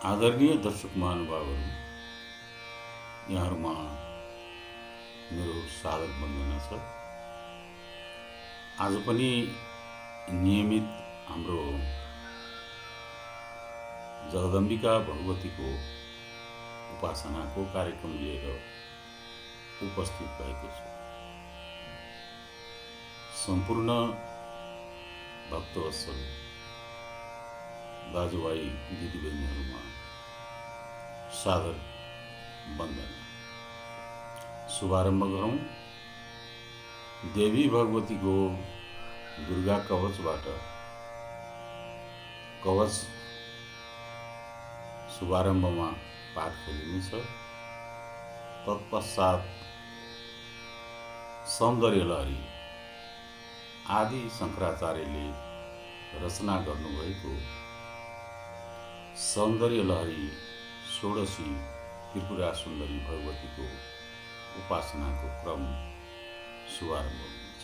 आदरणीय दर्शक महानुभावहरू, यहाँहरूमा मेरो सादर वन्दना छ। आज पनि नियमित हाम्रो जगदम्बिका भगवतीको उपासनाको कार्यक्रम लिएर उपस्थित भएको छु। सम्पूर्ण भक्तवत्सल दाजुभाइ दिदीबहिनीहरूमा सादर वन्दना। शुभारम्भ गरौँ देवी भगवतीको दुर्गा कवचबाट। कवच शुभारम्भमा पाठ खोलिनेछ। तत्पश्चात सौन्दर्य लहरी आदि शङ्कराचार्यले रचना गर्नुभएको सौन्दर्य लहरी षोडशी त्रिपुरा सुन्दरी भगवतीको उपासनाको क्रम शुभारम्भ हुनेछ।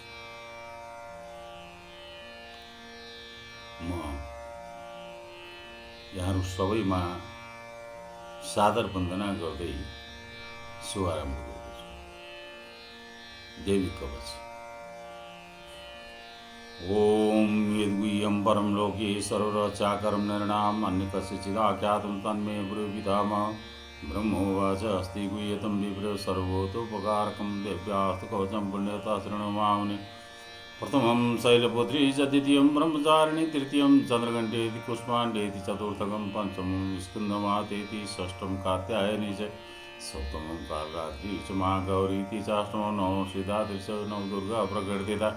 म यहाँहरू सबैमा सादर वन्दना गर्दै शुभारम्भ गर्दछु। देवी कवच। ओम यद्गुह्यं परम लोके सर्वरचाकरं नृणाम् अन्यकस्यचिदाख्यातं तन्मे ब्रूविधामः। ब्रह्मोवाच अस्ति गुह्यतं विप्र सर्वतोपकारकं देव्यास्तु कवचं पुण्यता शृणुमामुने। प्रथमं शैलपुत्री च द्वितीयं ब्रह्मचारिणी तृतीयं चन्द्रघण्टेति कुष्माण्डेति चतुर्थकं पंचमं स्कन्दमातेति षष्ठं कात्यायनी च सप्तमं कालरात्रि च महागौरीति चाष्टमं नवमं सिद्धाद्रि च नवदुर्गा प्रकृतिता।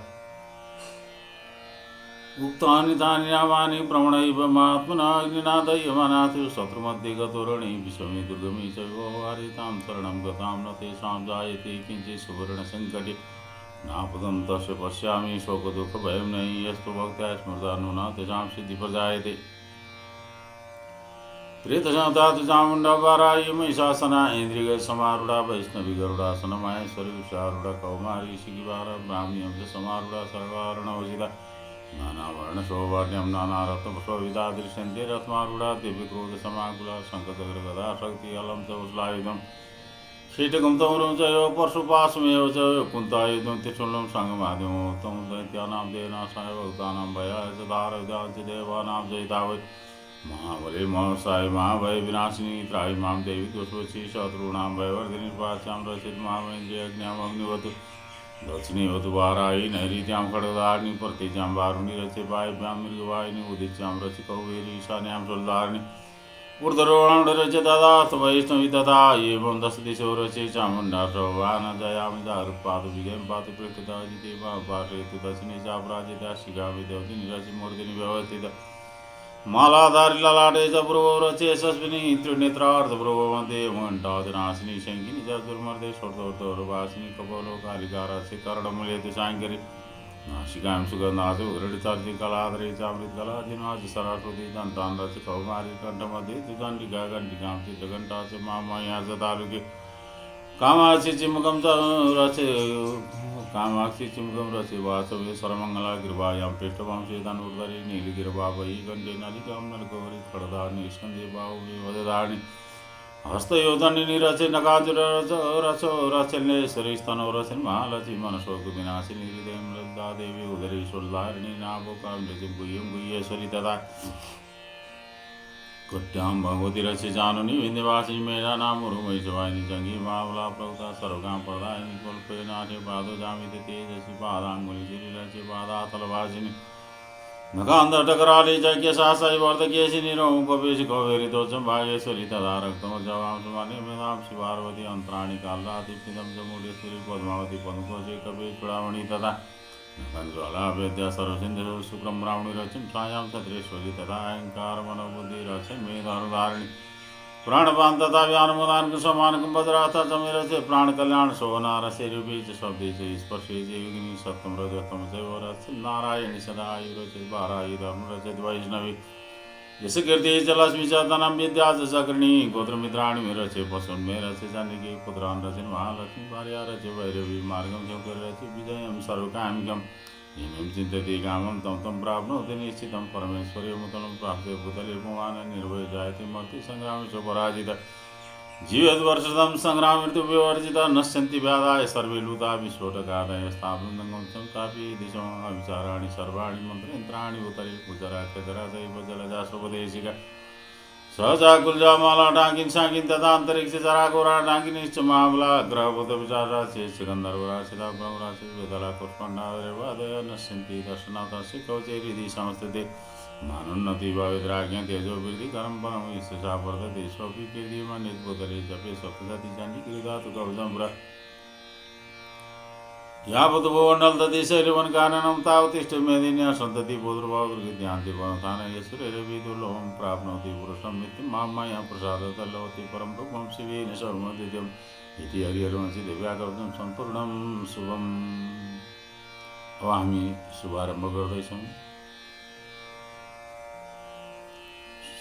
उक्तानि तानि नामानि प्रमणैव महात्मना अग्निनादयमानाथु शत्रुमध्ये गतोरणी विषमे दुर्गमे च व्यवहारितां शरणं गतां न तेषां जायते किञ्चित् सुवर्णसङ्कटे। नापदं तस्य पश्यामि शोकदुःखभयं नहि यस्तु भक्त्या स्मृता नूना तेषां सिद्धिप्रजायते। प्रेतसंहता चामुण्डा वाराही महिषासना इन्द्रियसमारूढा वैष्णवी गरुडासना माहेश्वरी उषारूढा कौमारी शिखिवारा ब्राह्मी अंश समारूढा सर्वार्णवसिता। नानावर्णशोभाढ्यं नानारत्नशोभिता दृश्यन्ते रत्नारूढा दिव्यक्रोधसमाकुला शङ्खचक्रगदा शक्ति अलं च उश्लायुधं कीटकं तमरं च यो परशुपाशमेव च कुन्तायुधं त्रिशूलं सङ्गमाद्यमो तं दैत्यानां देनाशाय भक्तानां भयाय च धारविदा च देवानां जयिता वै। महाबले महासाय महाभय विनाशिनी त्राहि मां देवी दुष्वची शत्रूणां भयवर्धिनी पाश्यां रचित महामैन्द्रियज्ञाम् अग्निवतु दक्षिणीवतु वाराही नैऋत्यां खड्गधारिणी प्रत्येच्यां वारुणी रचे वायव्यां मृगवाहिनी उदिच्यां रचि कौबेरी ईशान्यां शूलधारिणी ऊर्ध्वरोहण रचे ददास्त वैष्णवी तथा एवं दश दिशो रचे चामुण्डा सर्वान् जयामि दारुपाद विजयं पातु पृष्ठतः जिते पाठयतु दक्षिणे चापराजिता शिखामि देवतिनी रचि मूर्तिनि व्यवस्थिता। मालाधारी ललाटे च भ्रुवौ रचे शस्विनी त्रिनेत्रार्धभ्रुवौ मध्ये घण्टादिनाशिनी शङ्किनी च दुर्मर्दे षोडशोर्ध्ववासिनी कपोलो कालिका रचे कर्णमूले तु साङ्करी। नासिकां सुगन्धासु घृढचर्चि कलाधरे चामृतकलाधिनाच सरस्वती दन्तान् रचे कौमारी कण्ठमध्ये तु चण्डिका घण्टिकां चित्रघण्टा च मामया च तालुके। कामाक्षी चिमुकं च रचे कामाक्षी चिमुकं रचे वासवे सर्वमङ्गला गिर्वायां पृष्ठवंशे धनुर्धरी नीलगिर्वावयी कण्ठे नलिकां नलगौरी खड्गधारिणी स्कन्धे बाहुले वदधारिणी हस्तयोधनिनी रचे नकाचुर रचो रचलेश्वरी स्तनो रचन महालक्ष्मी मनशोक विनाशिनी हृदयं ललिता देवी उदरी शूलधारिणी नाभोकां रचिं गुह्यं गुह्येश्वरी तथा। कट्यां भगवती रचे जाननी विन्ध्यवासिनी मेरा नाम उरुमैशवाहिनी जंगी मावला प्रवता सर्वगां प्रदायिनी कल्पे नाथे पादो जामिते तेजस्वी पादांगुली श्री रचे पादातलवासिनी नकांधटकराली जज्ञसासाई वर्धकेशिनी रौं कपेशि कौवेरितोचं भागेश्वरी तथा रक्तमज्जवां सुमाने मेधांसि पार्वती अंतराणि कालरातिपिदं च मूलेश्वरी पद्मावती पद्मकोशे कपेश चूड़ामणि तथा ज्वाला वेद्या सर्वसिन्धु शुक्रं ब्राह्मणी रचिं छायां छत्रेश्वरी तथा अहंकार मनोबुद्धि रचे मेधानुधारिणी प्राणपान तथा व्यानुमोदान समानकं भद्राथा चमे रचे प्राण कल्याण शोभना रसे रूपे च शब्दे च स्पर्शे च योगिनी सप्तम रजतम चैव रचे नारायणी सदायु रचे वाराही धर्म रचे वैष्णवी यश कीर्ति च लक्ष्मी च धनं विद्या च चक्रिणी गोत्रमित्राणि मे रचे पशून् मे रचे चण्डिके पुत्रान् रचे महालक्ष्मी भार्या रचे भैरवी मार्गं च रचे विजयं सर्वकामिकं यं चिन्तयति कामं तं प्राप्नोति निश्चितं परमेश्वर्यमुतलं प्राप्ते भूतले पुमान् निर्भयो जायते मृत्युसंग्रामे च पराजितः जीवेद्वर्षतं संग्राममृत्युविवर्जितः नश्यन्ति व्याधाय सर्वे लूता विस्फोटकादय स्थापनं संस्थापि दिशम् अविचाराणि सर्वाणि मन्त्रयन्त्राणि उतरे कुजराख्यधरादैव जलजा स्वदेशिका सहजा कुलजा माला डाकिन शाकिन तथा अंतरिक्ष जरा गोरा डाकिनिश्च महाबला ग्रहभूत विचार राशि गंधर्व राशि ब्रह्म राशि वेदला कुष्मांडादय नश्यन्ति दर्शनाथस्य कवचैरिधि संस्थिते मानोन्नति भाविद्राज्ञ तेजो वृद्धि कर्म परम ईश्चा वर्धते स्वपि कीर्तिमान निद्बोधले जपे सप्तति चंडीकृतातु कवचम यावत् भुवनल दति शैलवन काननं तावतिष्ठ मेदिन्या सन्तति बोधुर्भाव दुर्गति वनथान यशुरेरविदुर्लभं प्राप्नोति पुरुषं नित्यं मामया प्रसादत लभते परं रूपं शिवेन सर्वमद्वितीयम् इति हरिहरवंशी दिव्याकवचनं सम्पूर्णं शुभम्। अब हामी शुभारम्भ गर्दैछौँ।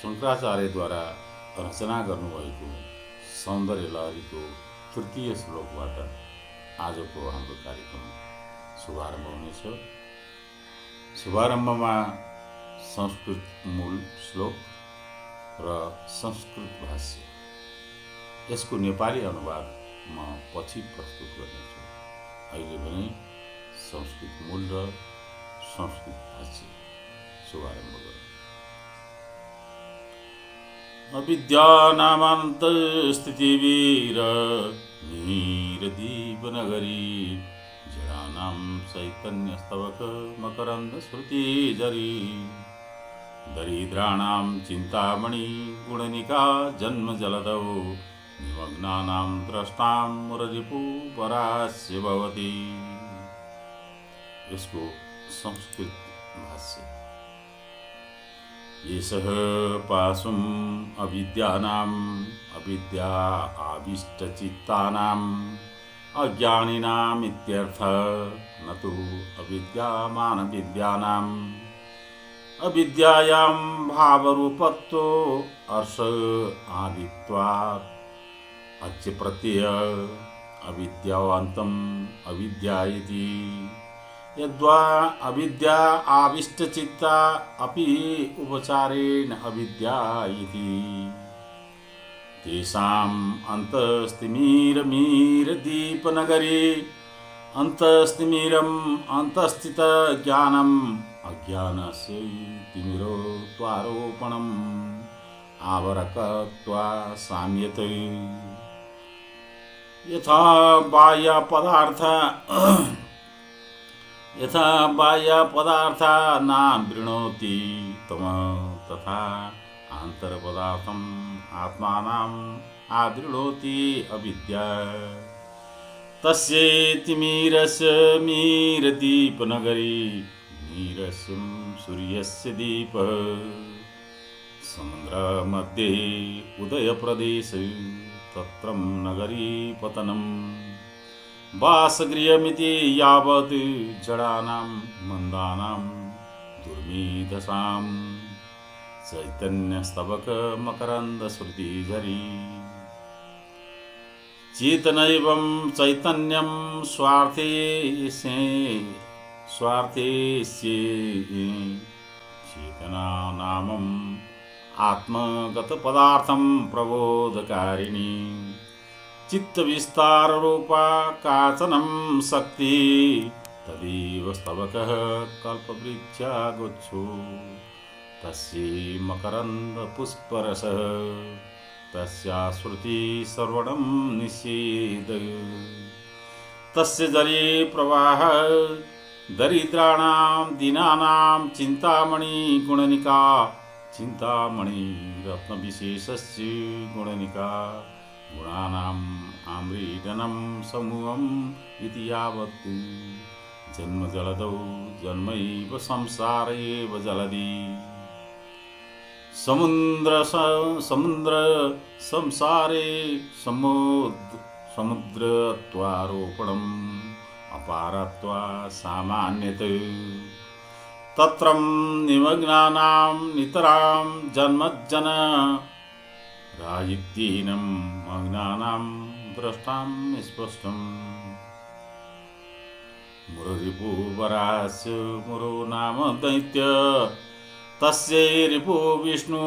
शङ्कराचार्यद्वारा रचना गर्नुभएको सौन्दर्य लहरीको तृतीय श्लोकबाट आजको हाम्रो कार्यक्रम शुभारम्भ हुनेछ। शुभारम्भमा संस्कृत मूल श्लोक र संस्कृत भाष्य यसको नेपाली अनुवाद म पछि प्रस्तुत गर्नेछु। अहिले भने संस्कृत मूल र संस्कृत भाष्य शुभारम्भ गरौँ। अविद्या नामान्त स्थितिवीर नीरदीप नगरी जडानां चैतन्यस्तवक मकरन्द स्मृति जरी दरिद्राणां चिन्तामणि गुणनिका जन्म जलदौ निमग्नानां द्रष्टां मुररिपु परास्य भवति। यसको संस्कृत भाष्य येषः पाशुम् अविद्यानाम् अविद्या आविष्टचित्तानाम् अज्ञानिनाम् इत्यर्थ न तु अविद्यामानविद्यानाम् अविद्यायां भावरूपत्वो अर्ष आदित्वात् अच्च प्रत्यय अविद्यावान्तम् अविद्या इति यद्वा अविद्या आविष्टचित्ता अपि उपचारेण अविद्या इति तेषाम् अन्तस्तिमिरदीपनगरे अन्तस्तिमिरम् अन्तस्थितज्ञानम् अज्ञानस्य तिमिरोत्वारोपणम् आवरकत्वा साम्यते यथा बाह्यपदार्था नावृणोति तम तथा आन्तरपदार्थम् आत्मानाम् आदृणोति अविद्या तस्येतिमीरस्य मीरदीपनगरी नीरस्यं सूर्यस्य दीपः समुद्रमध्ये उदयप्रदेशे तत्रं नगरी पतनम् वासगृहमिति यावत् जडानां मन्दानां दुर्मेधसां चैतन्यस्तवक मकरन्द श्रुतिझरी चेतनैवं चैतन्यं स्वार्थे चेतना नामम् आत्मगतपदार्थं प्रबोधकारिणी चित्तविस्तार रूपा काचनं शक्ति तदेव स्तवकः कल्पवृक्षा गुच्छो तस्यै मकरन्द पुष्परसः तस्या श्रुति श्रवणं निषेध तस्य जरे प्रवाह दरिद्राणां दीनानां चिन्तामणि गुणनिका चिन्तामणि रत्नविशेषस्य गुणनिका गुणानाम् आम्रीडनं समूहम् इति यावत् जन्मजलदौ जन्मैव संसारेव जलधि समुद्र संसारे समुद्रत्वारोपणम् अपारत्वा सामान्यत तत्रं निमग्नानां नितरां जन्मजन राजित्यहीनं मग्नानां द्रष्टां स्पष्टम् मुररिपुवरास्य मुरो नाम दैत्य तस्य रिपु विष्णु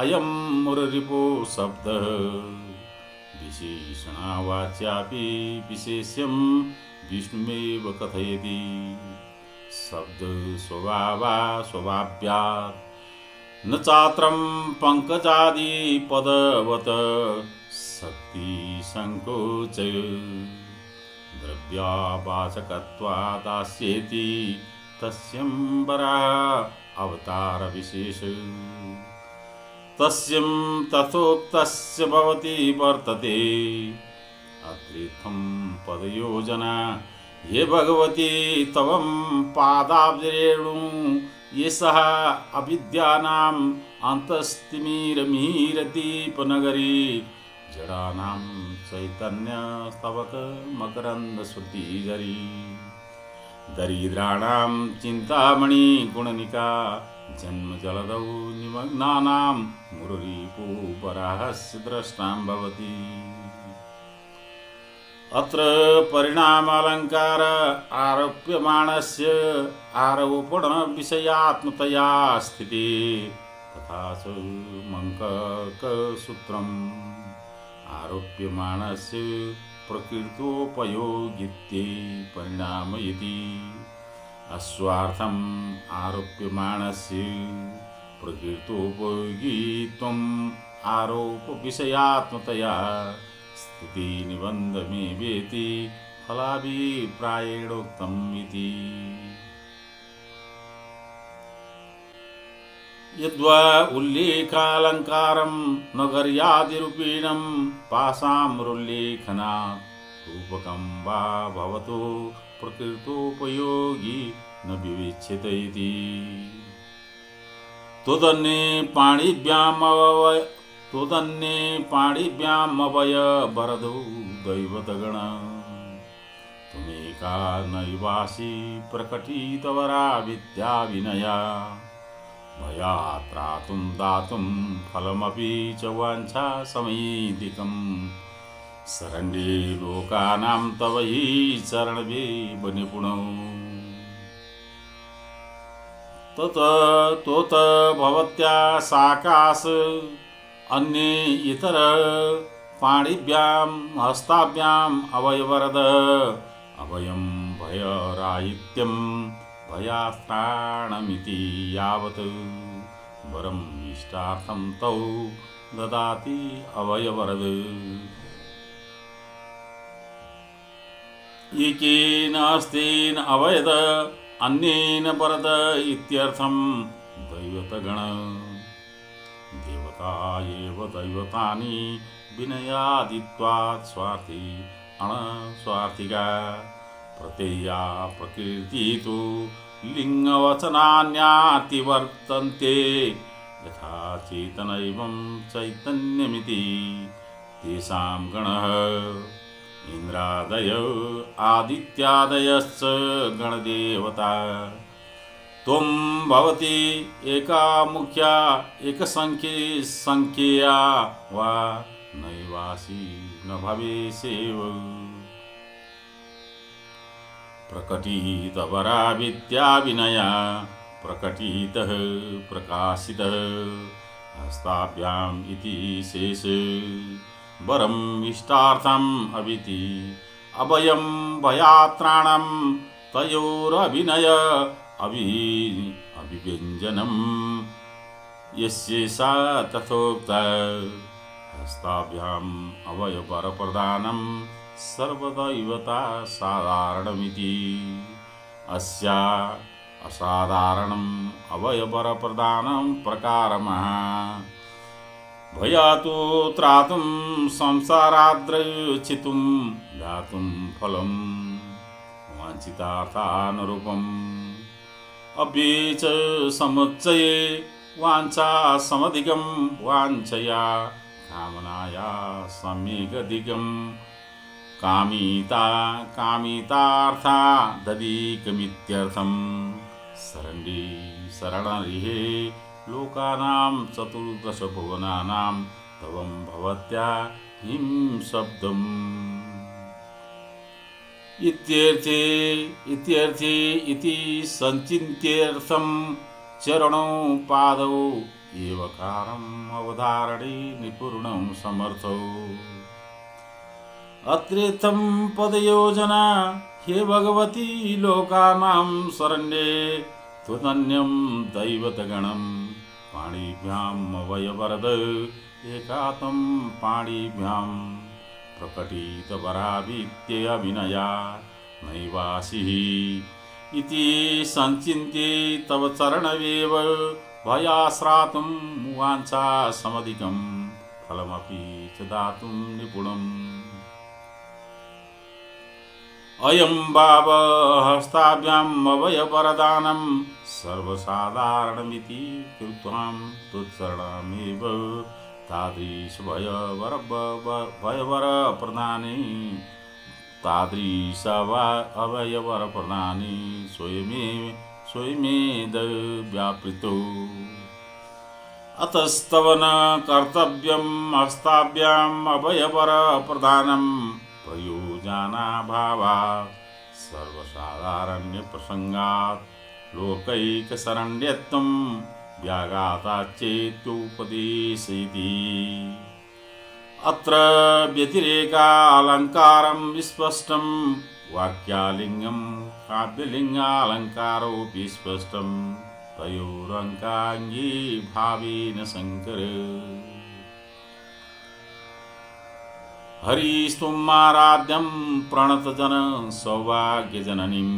अयं मुररिपु शब्दः विशेषणावाच्यापि विशेष्यं विष्णुमेव कथयति शब्द स्वभावा स्वभाव्यात् न चात्रं पंकजादि पदवत शक्ति संकोच द्रव्यावाचकत्वादास्येति तस्यं वराह अवतार विशेष तस्यं तथोक्तस्य भवति वर्तते अत्रिथं पदयोजना ये भगवती तवं पादाब्जरेणु ये सह अविद्यानाम् अन्तस्तिमिरमिहिरदीपनगरी जडानां चैतन्यस्तवक मकरन्दश्रुतिगरी दरिद्राणां चिन्तामणि गुणनिका जन्मजलदौ निमग्नानां मुररीपुवराहस्य द्रष्टां भवति अत्र परिणामालंकार आरोप्यमाणस्य आरोपण विषयात्मतया स्थिति तथा च मंककसूत्रम् आरोप्यमाणस्य प्रकृतोपयोगित्ये परिणामयति अस्वार्थम् आरोप्यमाणस्य प्रकृतोपयोगित्वम् आरोप विषयात्मतया स्थिति निबंध में वेति फलाभिप्रायेणोक्तम् इति यद्वा उल्लेखालंकारं नगर्यादिरूपिणं पासाम्रोल्लेखनात् रूपकं वा भवतु प्रकृतोपयोगी न विवेच्यते इति तदन्ये पाणिभ्यामवय वरदो दैवतगण तुमेका नैवासि प्रकटितवरा विद्या विनया मया त्रातुं दातुं फलमपि च वाञ्छा समैधिकं शरण्ये लोकानां तव हि चरणवेव निपुणौ तत भवत्या साकाश अन्ये इतर पाणिभ्यां हस्ताभ्याम् अभयवरद अभयं भयराहित्यं भयास्त्राणमिति यावत् वरम् इष्टार्थं तौ ददाति अभयवरद एकेन हस्तेन अभयद अन्येन वरद इत्यर्थं दैवतगण देवता एव दैवतानि विनयादित्वात् स्वार्थी अणस्वार्थिका प्रत्यया प्रकृति तु लिङ्गवचनान्यातिवर्तन्ते यथा चेतनैवं चैतन्यमिति तेषां गणः इन्द्रादयो आदित्यादयश्च गणदेवता त्वं भवति एका मुख्या एकसंख्येया वा नैवासि न भवेसेव प्रकटितवरा विद्या विनया प्रकटितः प्रकाशितः हस्ताभ्याम् इति शेष वरम् इष्टार्थम् अविति अभयं भयात्राणं तयोरभिनय अभिव्यञ्जनम् यस्य सा तथोक्ता हस्ताभ्याम् अभयवरप्रदानं सर्वदैवता साधारणमिति अस्या असाधारणम् अभयवरप्रदानं प्रकारमः भयातु त्रातुं संसाराद्रचितुं दातुं फलं वाञ्छितार्थानुरूपम् अभ्ये च समुच्चये वाञ्छा समधिकं वाञ्छया कामनाया सम्यगधिकं कामितार्था दधिकमित्यर्थं शरण्ये शरणरिहे लोकानां चतुर्दश भुवनानां तवं भवत्या हिं शब्दम् इत्यर्थे इति संचिन्त्यर्थं चरणौ पादौ एवकारम् अवधारणे निपुणं समर्थौ। अत्रेत्थं पदयोजना हे भगवती लोकानां शरण्ये त्वदन्यं दैवतगणं पाणिभ्याम् अभयवरद एकातं पाणिभ्यां प्रकटितवराभित्य अभिनया नैवासिः इति संचिन्त्य तव चरणमेव भयाश्रातुं वाञ्छा समधिकं फलमपि च दातुं निपुणम्। अयं भाव हस्ताभ्याम् अभयवरदानं सर्वसाधारणमिति कृत्वा तुच्चरणमेव तादृश भयवरप्रदाने अभयवरप्रदाने स्वयमेदव्यापृतो। अतस्तव न कर्तव्यम् हस्ताभ्याम् अभयवरप्रदानं प्रयोजनाभावात् सर्वसाधारण्यप्रसङ्गात् लोकैकशरण्यत्वं व्याघातात् चेत्युपदेशयति। अत्र व्यतिरेकालङ्कारं विस्पष्टं वाक्यालिङ्गं काव्यलिङ्गालङ्कारोऽपि स्पष्टं तयोरङ्गाङ्गी भावेन शङ्कर। हरिस्तुमाराध्यं प्रणतजन सौभाग्यजननीं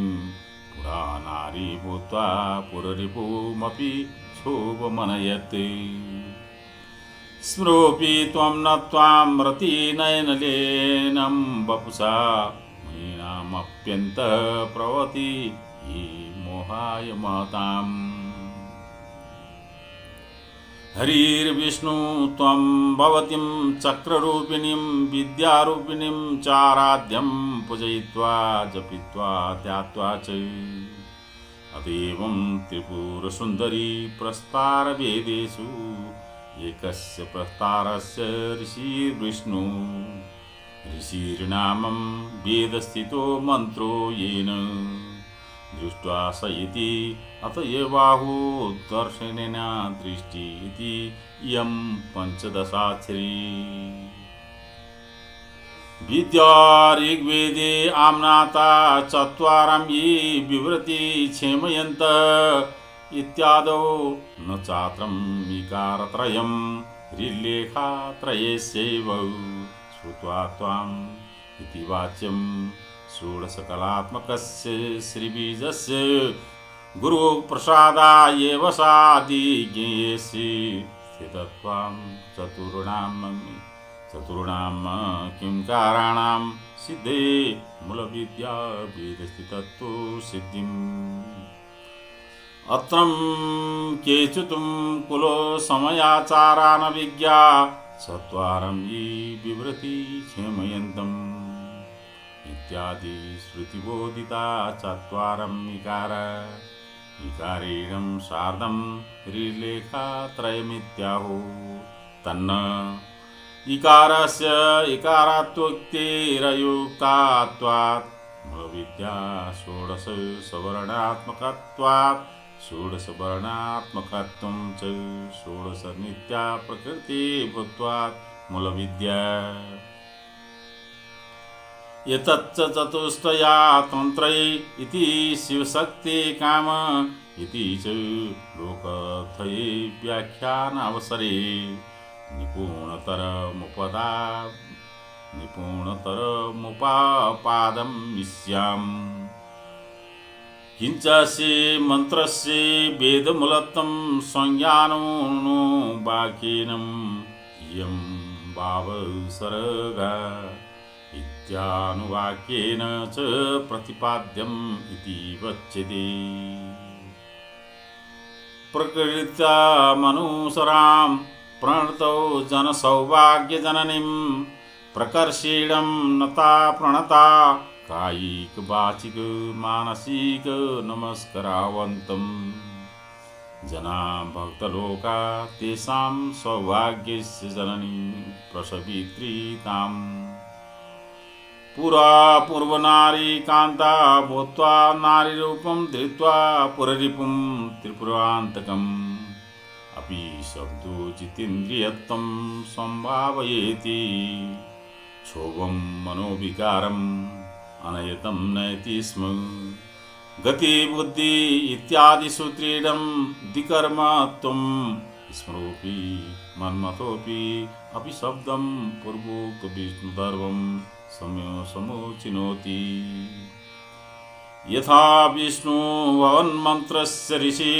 पुरा नारी भूत्वा पुररिपुमपि क्षोभमनयत्। स्मृपि त्वं न त्वां रतिनयनलेनं वपुषा महीनामप्यन्तः प्रवति मोहाय महताम्। हरिर्विष्णु त्वं भवतीं चक्ररूपिणीं विद्यारूपिणीं चाराध्यं पूजयित्वा जपित्वा ध्यात्वा च। अतएवं त्रिपुरसुन्दरी प्रस्तारवेदेषु एकस्य प्रस्तारस्य ऋषिर्विष्णु। ऋषिर्नामं वेदस्थितो मन्त्रो येन दृष्ट्वा स इति अत एवाहु दर्शनेन दृष्टि इति इयं पञ्चदशाक्षरी विद्या। ऋग्वेदे आम्नाता चत्वारं ये विवृति क्षेमयन्त इत्यादौ न चात्रम् इकारत्रयं ऋल्लेखात्रयस्यैव श्रुत्वा त्वाम् इति वाच्यं षोडशकलात्मकस्य श्रीबीजस्य गुरुप्रसादायैव सादिज्ञेयसि स्थितत्वां चतुर्णां किंकाराणां सिद्धे मूलविद्या वेदस्थितत्व सिद्धिम्। अत्रं केचितुं कुलो समयाचारान् विज्ञा चत्वारं ये विवृति क्षेमयन्तम् इत्यादि श्रुतिबोधिता चत्वारम् इकारेणं सार्धं ऋल्लेखात्रयमित्याहो। तन्न इकारस्य इकारात्वक्तेरयुक्तात्वात् मूलविद्या षोडश सवर्णात्मकत्वात् षोडशवर्णात्मकत्वं च षोडश नित्या प्रकृति भूत्वात् मूलविद्या। एतच्च चतुष्टया तन्त्रै इति शिवशक्ति काम इति च लोकत्रये व्याख्यानावसरे निपुणतरमुपापादमिष्याम्। किञ्चास्य मन्त्रस्य वेदमूलत्वं संज्ञानो वाक्येनं इयं भावसर्गा इत्यानुवाक्येन च प्रतिपाद्यम् इति वच्यते। प्रकृत्यामनुसरां प्रणतौ जनसौभाग्यजननीं प्रकर्षेणं नता प्रणता कायिक वाचिक मानसिक नमस्करावन्तं जना भक्तलोका तेषां सौभाग्यस्य जननी प्रसवित्री ताम्। पुरा पूर्वनारी कान्ता भूत्वा नारीरूपं धृत्वा पुररिपुं त्रिपुरान्तकम् अपि शब्दो जितेन्द्रियत्वं सम्भावयेति क्षोभं मनोविकारम् अनयतं नयति स्म गति बुद्धि इत्यादि सूत्रेणं द्विकर्मत्वं स्मरोऽपि मन्मथोऽपि अपि शब्दं पूर्वोक्त विष्णुधर्मं समुचिनोति यथा विष्णु भवन्मन्त्रस्य ऋषि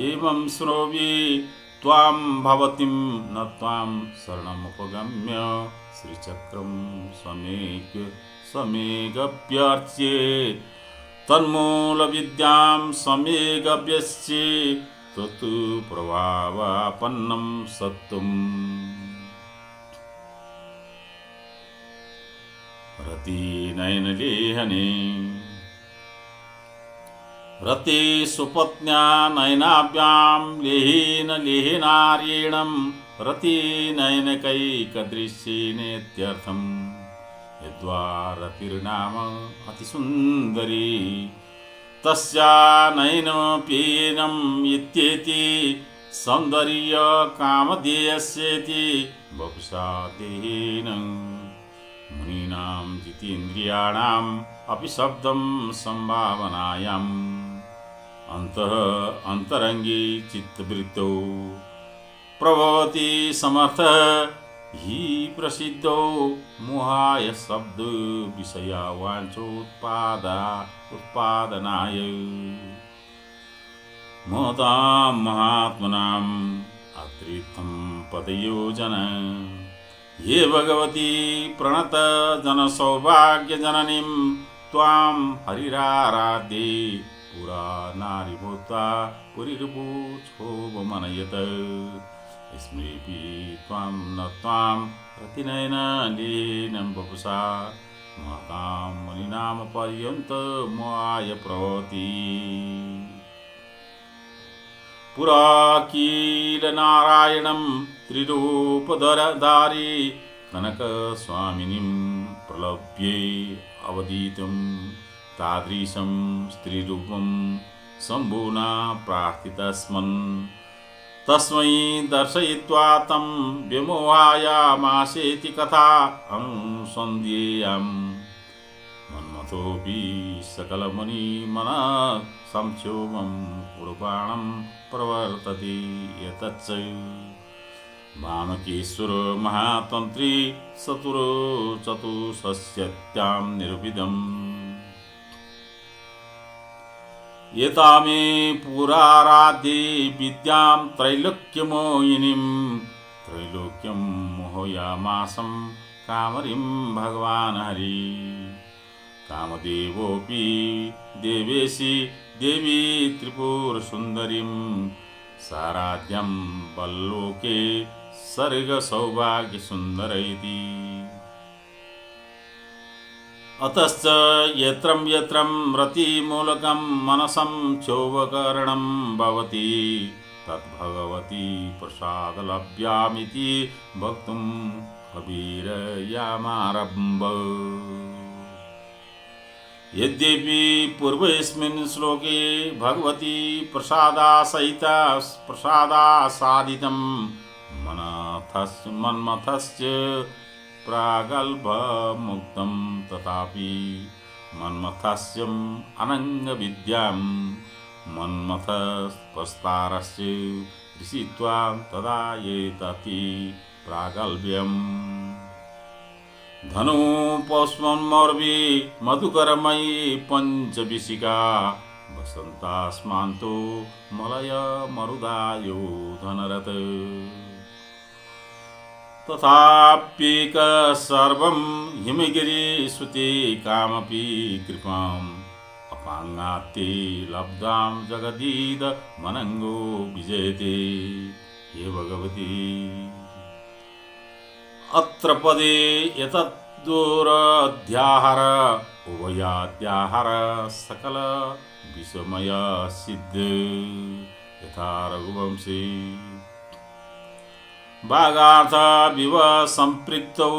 एवं श्रोवि त्वां भवतीं न त्वां शरणमुपगम्य श्रीचक्रं समेगप्यर्च्ये तन्मूलविद्यां समेगव्यस्य तत्तु प्रभावापन्नं सत्त्वम् रतिनयनलेहने रते सुपत्न्या नयनाभ्यां लेहेन लेहनार्येणं रतिनयनकैकदृश्येनेत्यर्थम् यद्वा रतिर्नाम अतिसुन्दरी तस्या नयनपेयनम् इत्येति सौन्दर्यकामधेयस्येति वपुषा देहेन मुनीनां जितेन्द्रियाणाम् अपि शब्दं सम्भावनायाम् अन्तरङ्गे चित्तवृत्तौ प्रभवति समर्थः हि प्रसिद्धो मोहाय शब्द विषया वाञ्छोत्पादनाय महतां महात्मनाम् अत्रित्थं पदयोजन ये भगवती प्रणत जनसौभाग्यजननीं त्वां हरिराराध्ये पुरा नारी भूत्वा पुरीर्भूक्षोभमनयत स्मृति त्वां न त्वां रतिनयनलीनं वपुषा महतां मुनीनां पर्यन्तमोहाय प्रवति पुरा किल नारायणं त्रिरूपधारी कनकस्वामिनीं प्रलभ्ये अवधीतं तादृशं स्त्रीरूपं शम्भुना प्रार्थितस्मन् तस्मै दर्शयित्वा तं व्योमोहायामासेति कथा अनुसन्ध्येयम् मन्मथोऽपि सकलमुनिमनः संक्षोभं कुर्बाणं प्रवर्तते एतच्च वामकेश्वर महातन्त्री चतुष्षष्ट्यां निरूपितम् एतामे पुराराध्ये विद्यां त्रैलोक्यमोहिनीं त्रैलोक्यं मोहयामासं कामरीं भगवान् हरि कामदेवोऽपि देवेशी देवी त्रिपुरसुन्दरीं साराध्यं वल्लोके सर्गसौभाग्यसुन्दर इति अतश्च यत्रं यत्रं रतिमूलकं मनसं क्षोभकरणं भवति तद्भगवती प्रसादलभ्यामिति वक्तुं कबीरयामारम्भ यद्यपि पूर्वस्मिन् श्लोके भगवती प्रसादासादितं मन्मथस्य प्रागल्भमुक्तं तथापि मन्मथस्यम् अनङ्गविद्यां मन्मथस्पस्तारस्य ऋषित्वां तदा एतति प्रागल्भ्यम् धनु पौष्पन्मौर्वी मधुकरमयी पञ्चविशिका वसन्तास्मान्तो मलय मरुदायो धनरत तथाप्येक सर्वं हिमगिरिसुते कामपि कृपाम् अपाङ्गात्ते लब्धां जगदीद मनङ्गो विजयते हे भगवती अत्र पदे एतद्दूरध्याहर उभयाद्याहर सकल विषमय सिद्ध यथा रघुवंशी बागार्थ विव संपृक्तौ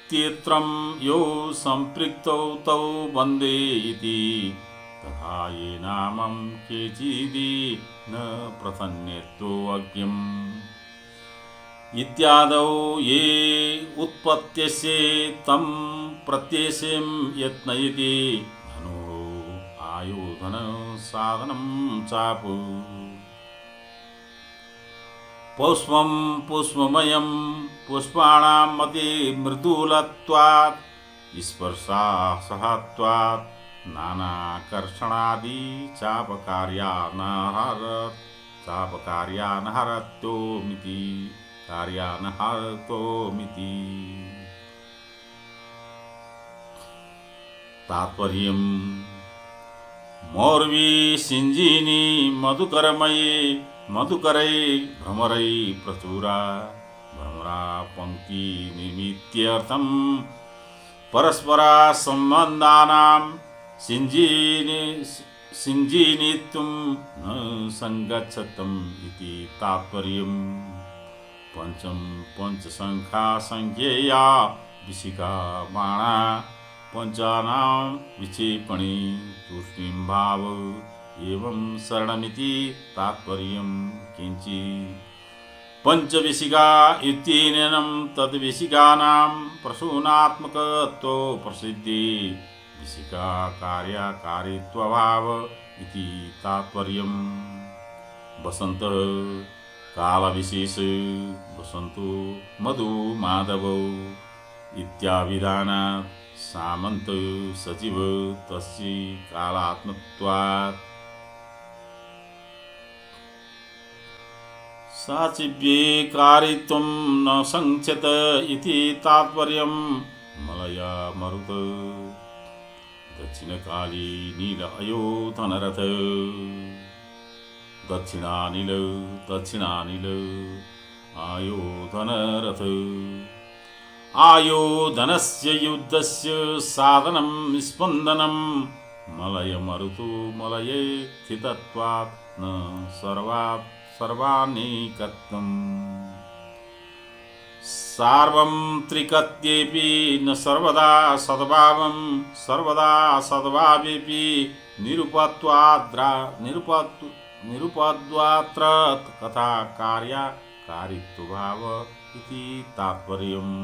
इत्येत्रं यो सम्पृक्तौ तौ वन्दे इति तथा ये नामं केचिदि न प्रसन्नेत्वज्ञम् इत्यादौ ये उत्पत्त्यस्य तं प्रत्येशं यत्नयति धनु आयुधन साधनं चापु पुष्पं पुष्पमयं पुष्पाणां मति मृदुलत्वात् स्पर्शासहत्वात् नानाकर्षणादि चापकार्यानहरत्वमिति कार्यानहरतोमिति तात्पर्यम् मौर्वी सिंजिनी मधुकरमये मधुकरै भ्रमरै प्रचुरा भ्रमरा पंक्ति निमित्त्यर्थं परस्परा संबंधानां सिंजीनित्वं न संगच्छतम् इति तात्पर्यम् पंचम पंचसंख्या संख्येया विशिखा बाणा पंचानां विक्षेपणे तूष्णीं भाव एवं शरणमिति तात्पर्यं किंचि पंचविशिखा इत्यनेनं तद्विशिखानां प्रसूनात्मकत्व प्रसिद्धि विशिखा कार्यकारित्वभाव इति तात्पर्यं वसंत कालविशेष वसंतो मधु माधव इत्याविधानात् सामंत सचिव तस्य कालात्मत्वात् साचिव्ये कारित्वं न संक्षत इति तात्पर्यं मलया मरुत दक्षिणकाली नील अयोधनरथ दक्षिणानिल आयोधनरथ आयोधनस्य युद्धस्य साधनं स्पन्दनं मलय मरुतो मलये स्थितत्वात् न सर्वानेकत्वम् सार्वत्रिकत्वेऽपि न सर्वदा सद्भावं सर्वदा सद्भावेऽपि निरुपद्वात्र कथा कार्यकारित्वभाव इति तात्पर्यम्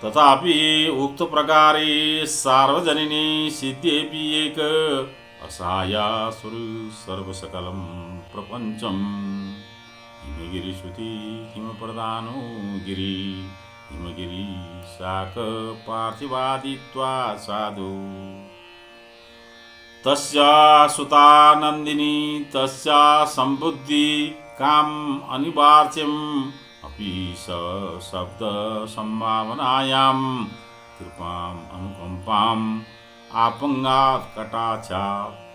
तथापि उक्त प्रकारे सार्वजनिनी सिद्धेऽपि एक असायासुर सर्वसकलं प्रपञ्चम् हिमगिरिश्रुति हिमप्रदानो गिरि हिमगिरि शाक पार्थिवादित्वा साधु तस्या सुता नंदिनी तस्या संबुद्धि काम अनिवार्यम् अपि शब्द संभावनायां कृपाम् अनुकंपाम् आपंगात् कटाक्षात्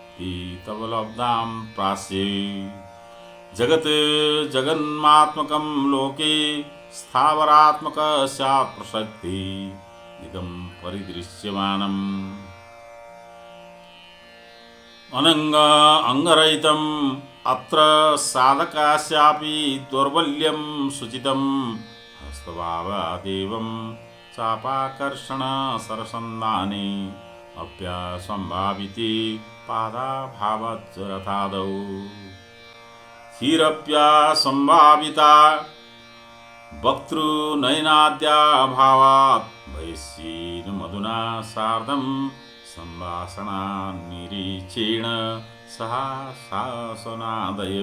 तव लब्धां प्रास्ये जगत् जगन्मात्मकं लोके स्थावरात्मक स्यात् प्रसक्ति इदं परिदृश्यमानम् अनंग अंगरहितम् अत्र साधकास्यापि दौर्बल्यं सूचितं हस्तभावादेवं चापाकर्षण सरसन्धाने अप्यासंभाविते पादाभावच्चरथादौ क्षीरप्यासंभाविता वक्तृनयनाद्याभावात् वैश्येन मधुना सार्धं संभाषणान्निरीक्षेण सह शासनादय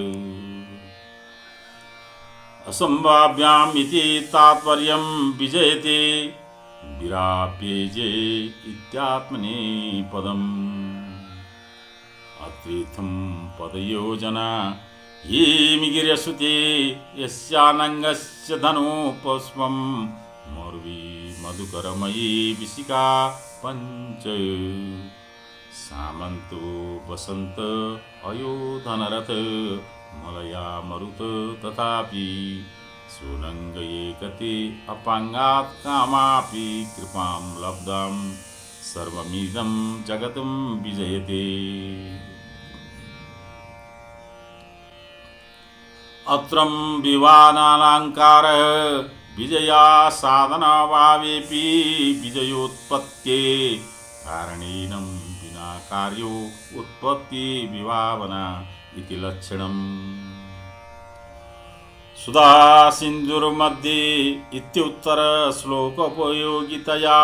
असंभाव्याम् इति तात्पर्यं विजयते विराप्येजे इत्यात्मने पदम् अत्रिथं पदयोजना येमिगिर्यसुते यस्यानङ्गस्य धनुपुष्पं मौर्वी मधुकरमयी विशिखा पंच सामंतो वसंत अयोधनरथ मलया मरुत तथापि सोनंग एकते अपांगात् कामापि कृपां लब्धां सर्वमिदं जगतं विजयते अत्रं विवादालंकारः विजया साधनाभावेऽपि विजयोत्पत्त्ये कारणेनं विना कार्यो उत्पत्ति विभावना इति लक्षणम्। सुधा सिन्धुर्मध्ये इत्युत्तर श्लोकोपयोगितया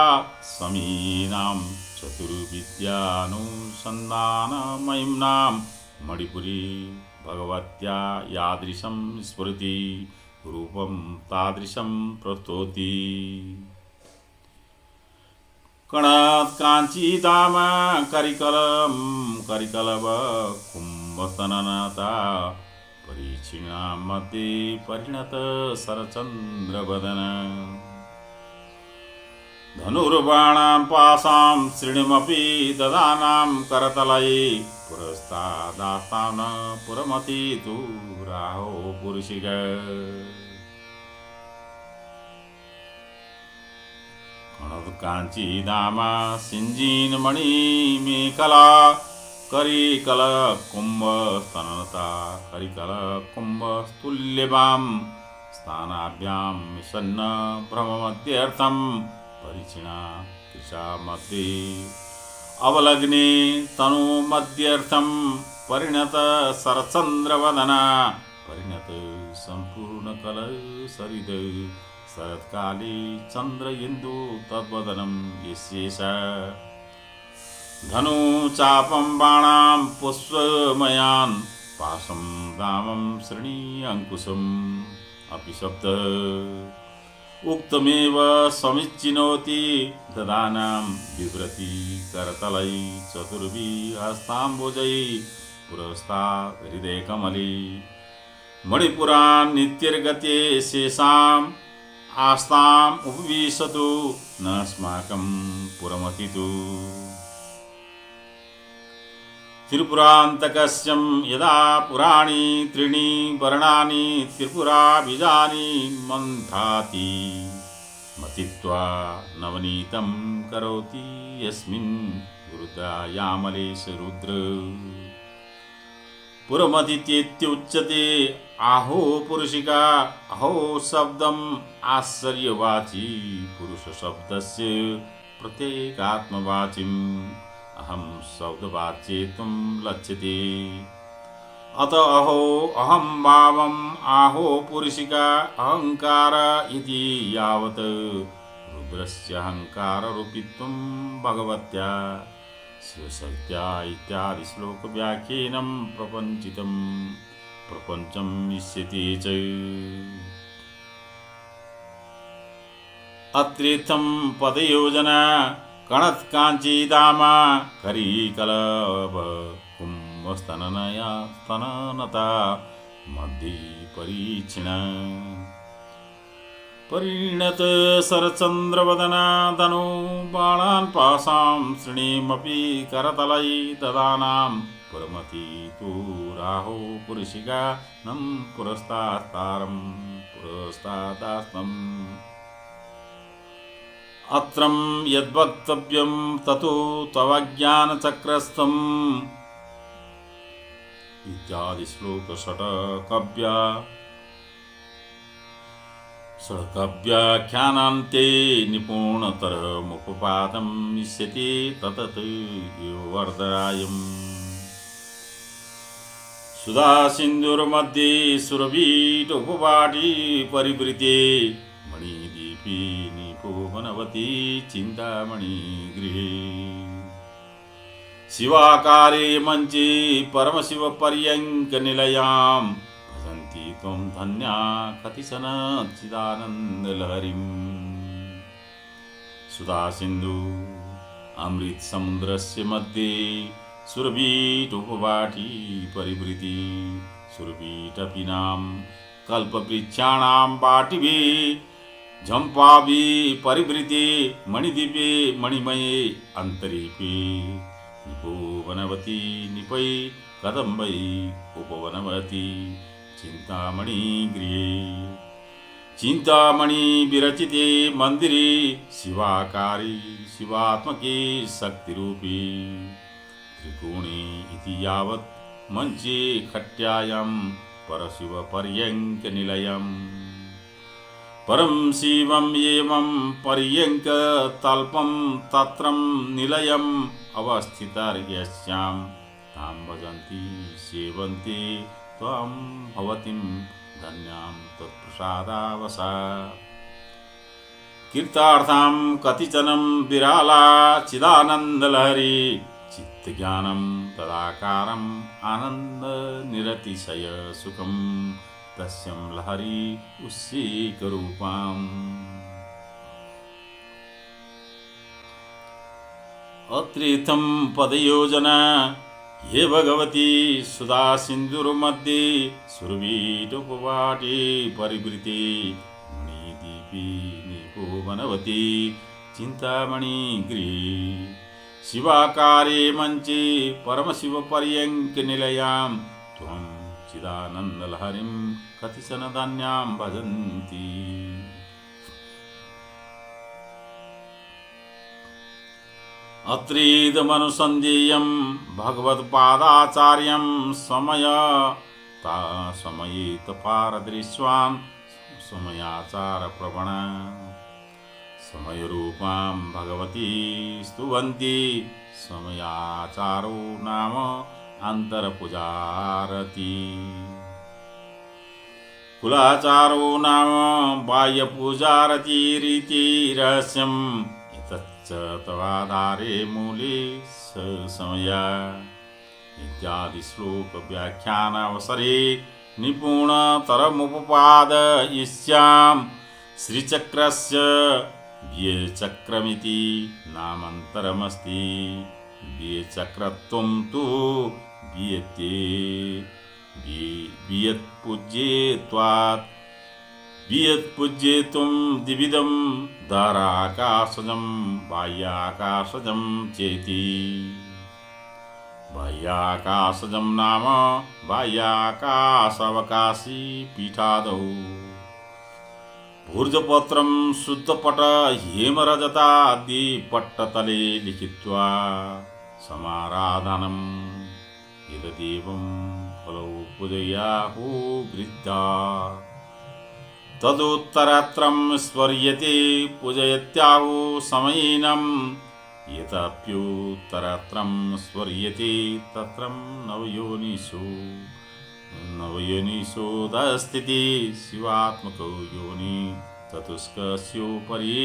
समीनां चतुर्विद्यानुसन्धानमयीम्नां मणिपुरी भगवत्या यादृशं स्फुरति रूपं तादृशं प्रस्तौति। कणात् काञ्चीधाम करिकलव कुम्भस्तननता परीक्षिणा मध्ये परिणत शरचन्द्रवदन। धनुर्बाणां पाशां श्रेणीमपि ददानां करतलये पुरस्तादास्तां पुरमति तु राहो पुरुषिक। काञ्चीधाम सिञ्जीनमणिमेखला करिकल कुम्भस्तननता करिकल कुम्भस्तुल्यवां स्थानाभ्यां सन्न भ्रममध्यर्थं परिचिणा कृशा मध्ये अवलग्ने तनु मध्यर्थं परिणत शरचन्द्रवदना परिणत सम्पूर्णकल सरिद शरत्काले चन्द्र इन्दु तद्वदनं यस्येष। धनु चापं बाणां पुष्पमयान् पाशं दामं श्रेणी अंकुशम् अपि शब्द उक्तमेव समीचीनोति ददानां बिभ्रति करतलै चतुर्भिः हस्ताम्बुजै पुरस्तात् हृदयकमले। मणिपुरान् नित्यर्गते शेषाम् आस्ताम् उपविशतु न अस्माकं पुरमतितु। त्रिपुरान्तकस्यं यदा पुराणि त्रीणि वर्णानि त्रिपुरा बीजानि मन्थाति मथित्वा नवनीतं करोति यस्मिन् गुरुदायामलेश रुद्र। पुरमतीत्येत्युच्यते आहो पुरुषिका अहो शब्दम् आश्चर्यवाची पुरुषशब्दस्य प्रत्येगात्मवाचिम् अहं शब्दवाच्येतुं लक्ष्यते। अत अहो अहं भावम् आहो पुरुषिका अहंकार इति यावत् रुद्रस्य अहंकाररूपित्वं भगवत्या शिवशक्त्या इत्यादि श्लोकव्याख्येनं प्रपञ्चं इष्यते च। अत्रेत्थं पदयोजना कणत् काञ्चीधाम करिकलव कुम्भस्तननया स्तननता मध्ये परीक्षिण परिणत शरचन्द्रवदना धनु बाणान् पाशां श्रेणीमपि करतलै ददानां पुरमति तु राहो पुरुषिका नं पुरस्तात्तारं पुरस्तादास्तम्। अत्रं यद्वक्तव्यं ततो तव ज्ञानचक्रस्थम् इत्यादि श्लोक षट्कव्याख्यानान्ते निपुणतरमुपपादं इष्यते ततत् एव वर्धरायम्। सुधा सिन्धुर्मध्ये सुरभीटोपपाटी परिवृते मणिदीपी निपुवनवती चिन्तामणि गृहे। शिवाकारे मञ्चे परमशिवपर्यङ्कनिलयां भजन्ति त्वं धन्या कतिचन चिदानन्दलहरीम्। सुधा सिन्धु अमृतसमुद्रस्य मध्ये सुरभीटोपवाटी परिवृति सुरभीटपीनां कल्पवृक्षाणां वाटिभिः झम्पाभिः परिवृते मणिदीपे मणिमये अन्तरीपे निपुवनवती निपै कदम्बै उपवनवती चिन्तामणि गृहे। चिन्तामणि विरचिते मन्दिरे शिवाकारी शिवात्मके शक्तिरूपी त्रिकोणे इति यावत् मञ्चे खट्यायां परशिवपर्यङ्कनिलयम्। परं शिवं एवं पर्यङ्क तल्पं तत्रं निलयम् अवस्थितर्यस्यां तां भजन्ति सेवन्ति त्वां भवतीं धन्यां तत्प्रसादावसा कीर्तार्थं कतिचनं विराला चिदानन्दलहरी चित्तज्ञानं तदाकारम् आनन्दनिरतिशय सुखं तस्यं लहरी उस्सीकरूपाम् अत्रिथं पदयोजना हे भगवती सुधा सिन्धुर्मध्ये सुरवीटोपवाटे परिवृते मणिदीपी निपुवनवती चिन्तामणि गृहे शिवाकारे मञ्चे परमशिवपर्यङ्कनिलयां त्वं चिदानन्दलहरीं कतिचन धान्यां भजन्ति अत्रेदमनुसन्धेयं भगवत्पादाचार्यं समयेतपारदृश्वां समयाचारप्रवण समयरूपां भगवती स्तुवन्ति समयाचारो नाम अन्तरपूजारती कुलाचारो नाम बाह्यपूजारतीरिति रहस्यम् एतच्च तवाधारे मूले समया इत्यादि श्लोक व्याख्यानावसरे निपुणतरमुपपादयिष्यामि श्रीचक्रस्य व्यचक्रमिति नामान्तरमस्ति व्यचक्रत्वं तु वियत्पूज्येत्वात् वियत्पूज्येत्वं द्विविधं दाराकाशजं बाह्याकाशजं चेति बाह्याकाशजं नाम बाह्याकाशावकाशी पीठादौ भूर्जपत्रं शुद्धपट हेमरजतादि पट्टतले लिखित्वा समाराधनम् एतदेवं फलौ पूजयाहु वृद्धा तदुत्तरत्रं स्मर्यते पूजयत्याहु समयिनम् एतप्युत्तरत्रं स्मर्यते तत्रं नवयोनिषोदस्थिति शिवात्मको योनि चतुष्कस्योपरि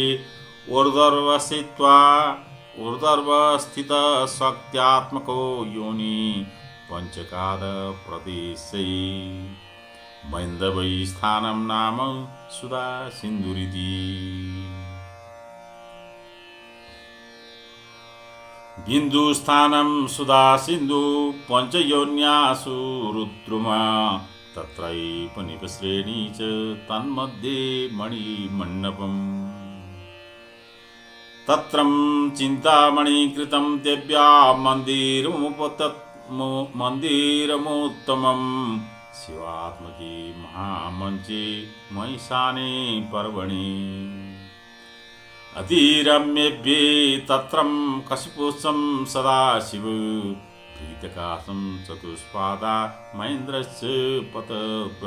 ऊर्ध्वर्वस्थितशक्त्यात्मको योनि पंचकाद प्रदेशे मैन्दवै स्थानं नाम सुधा सिन्धुरिति बिन्दुस्थानं सुधा सिन्धु पंचयोन्यासु रुद्रुमा तत्रैव निपश्रेणी च तन्मध्ये मणिमण्डपम् तत्रं चिन्तामणिकृतं देव्या मन्दिरमुत्तमं शिवात्मके महामञ्चे महिषाने पर्वणि अतिरम्येभ्ये तत्रं कशिपुषं सदाशिव प्रीतकाशं चतुष्पादा महेन्द्रस्य पतद्र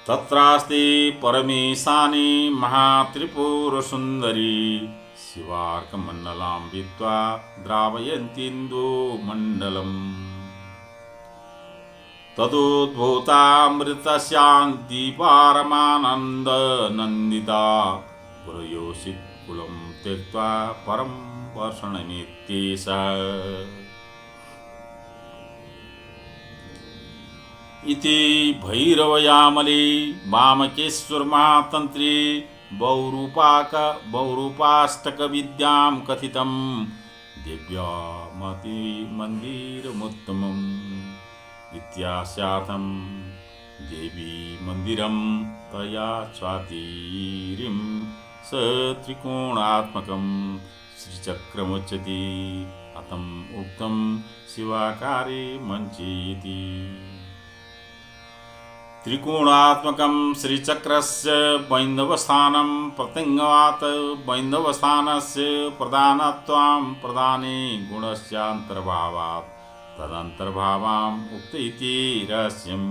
तत्रास्ति परमेशानी महात्रिपुरसुन्दरी शिवार्कमण्डलां विद्वा द्रावयन्तीन्दुमण्डलम् तदुद्भूतामृतस्यान्ति पारमानन्दनन्दिता गुरुयोषित्कुलं त्यक्त्वा परं वर्षणमित्येषा इति भैरवयामले वामकेश्वरमहातन्त्रे बहुरूपाष्टकविद्यां कथितं दिव्यामतिमन्दिरमुत्तमम् इत्यास्यार्थं देवी मन्दिरं तया स्वातिरिं स त्रिकोणात्मकं श्रीचक्रमुच्यते अतम् उक्तं शिवाकारे मञ्चेति त्रिकोणात्मकं श्रीचक्रस्य बैन्धवस्थानं प्रत्यङ्गात् बैन्धवस्थानस्य प्रधानत्वां प्रधाने गुणस्यान्तर्भावात् तदन्तर्भावाम् उक्त इति रहस्यम्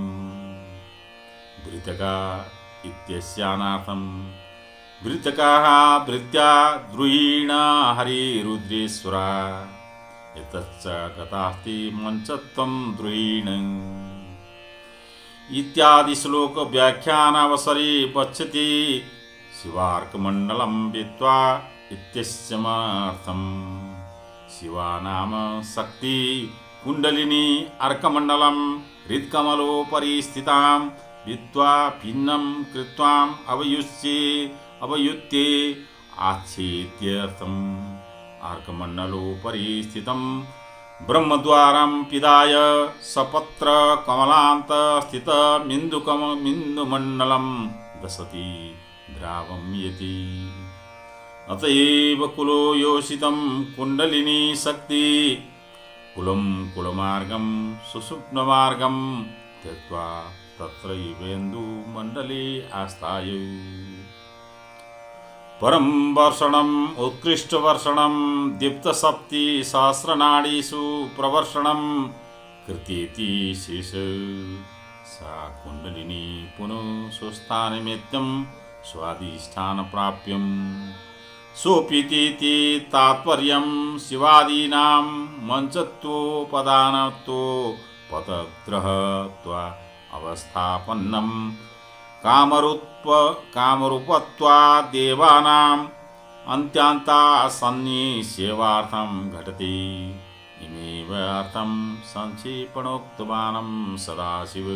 भृतका इत्यस्यानार्थम्। भृतकाः भृत्या द्रुहीण हरिरुद्रेश्वरा एतच्च कथास्ति मञ्चत्वं द्रुहीण इत्यादि श्लोक व्याख्यानावसरे वक्ष्यते। शिवार्कमण्डलं विद्वा इत्यस्यार्थम्। शिवा नाम शक्ति कुण्डलिनी अर्कमण्डलं हृत्कमलोपरि स्थितां विद्वा भिन्नं कृत्वाम् अवयुत्ये आच्छेद्यर्थम्। अर्कमण्डलोपरि स्थितं ब्रह्मद्वारं पिधाय सपत्र कमलान्त स्थित मिन्दुमण्डलं दशति द्रावं यति। अतएव कुलो योषितं कुण्डलिनी शक्ति कुलं कुलमार्गं सुषुप्नमार्गं त्यक्त्वा तत्रैवेन्दुमण्डले आस्थाय। परं वर्षणम् उत्कृष्टवर्षणं दीप्तसप्ति सहस्रनाडीषु प्रवर्षणं कृत्येति शेष। सा कुण्डलिनी पुनः स्वस्थानमेत्यं स्वाधिष्ठानप्राप्यम्। सोऽपीतीति तात्पर्यं शिवादीनां मञ्चत्वोपदानत्वोपतग्रहत्वा अवस्थापन्नं कामरूपत्वा देवानाम् अन्त्यान्तासन्निसेवार्थं घटति। इमेव अर्थं संक्षेपणोक्तवानं सदाशिव।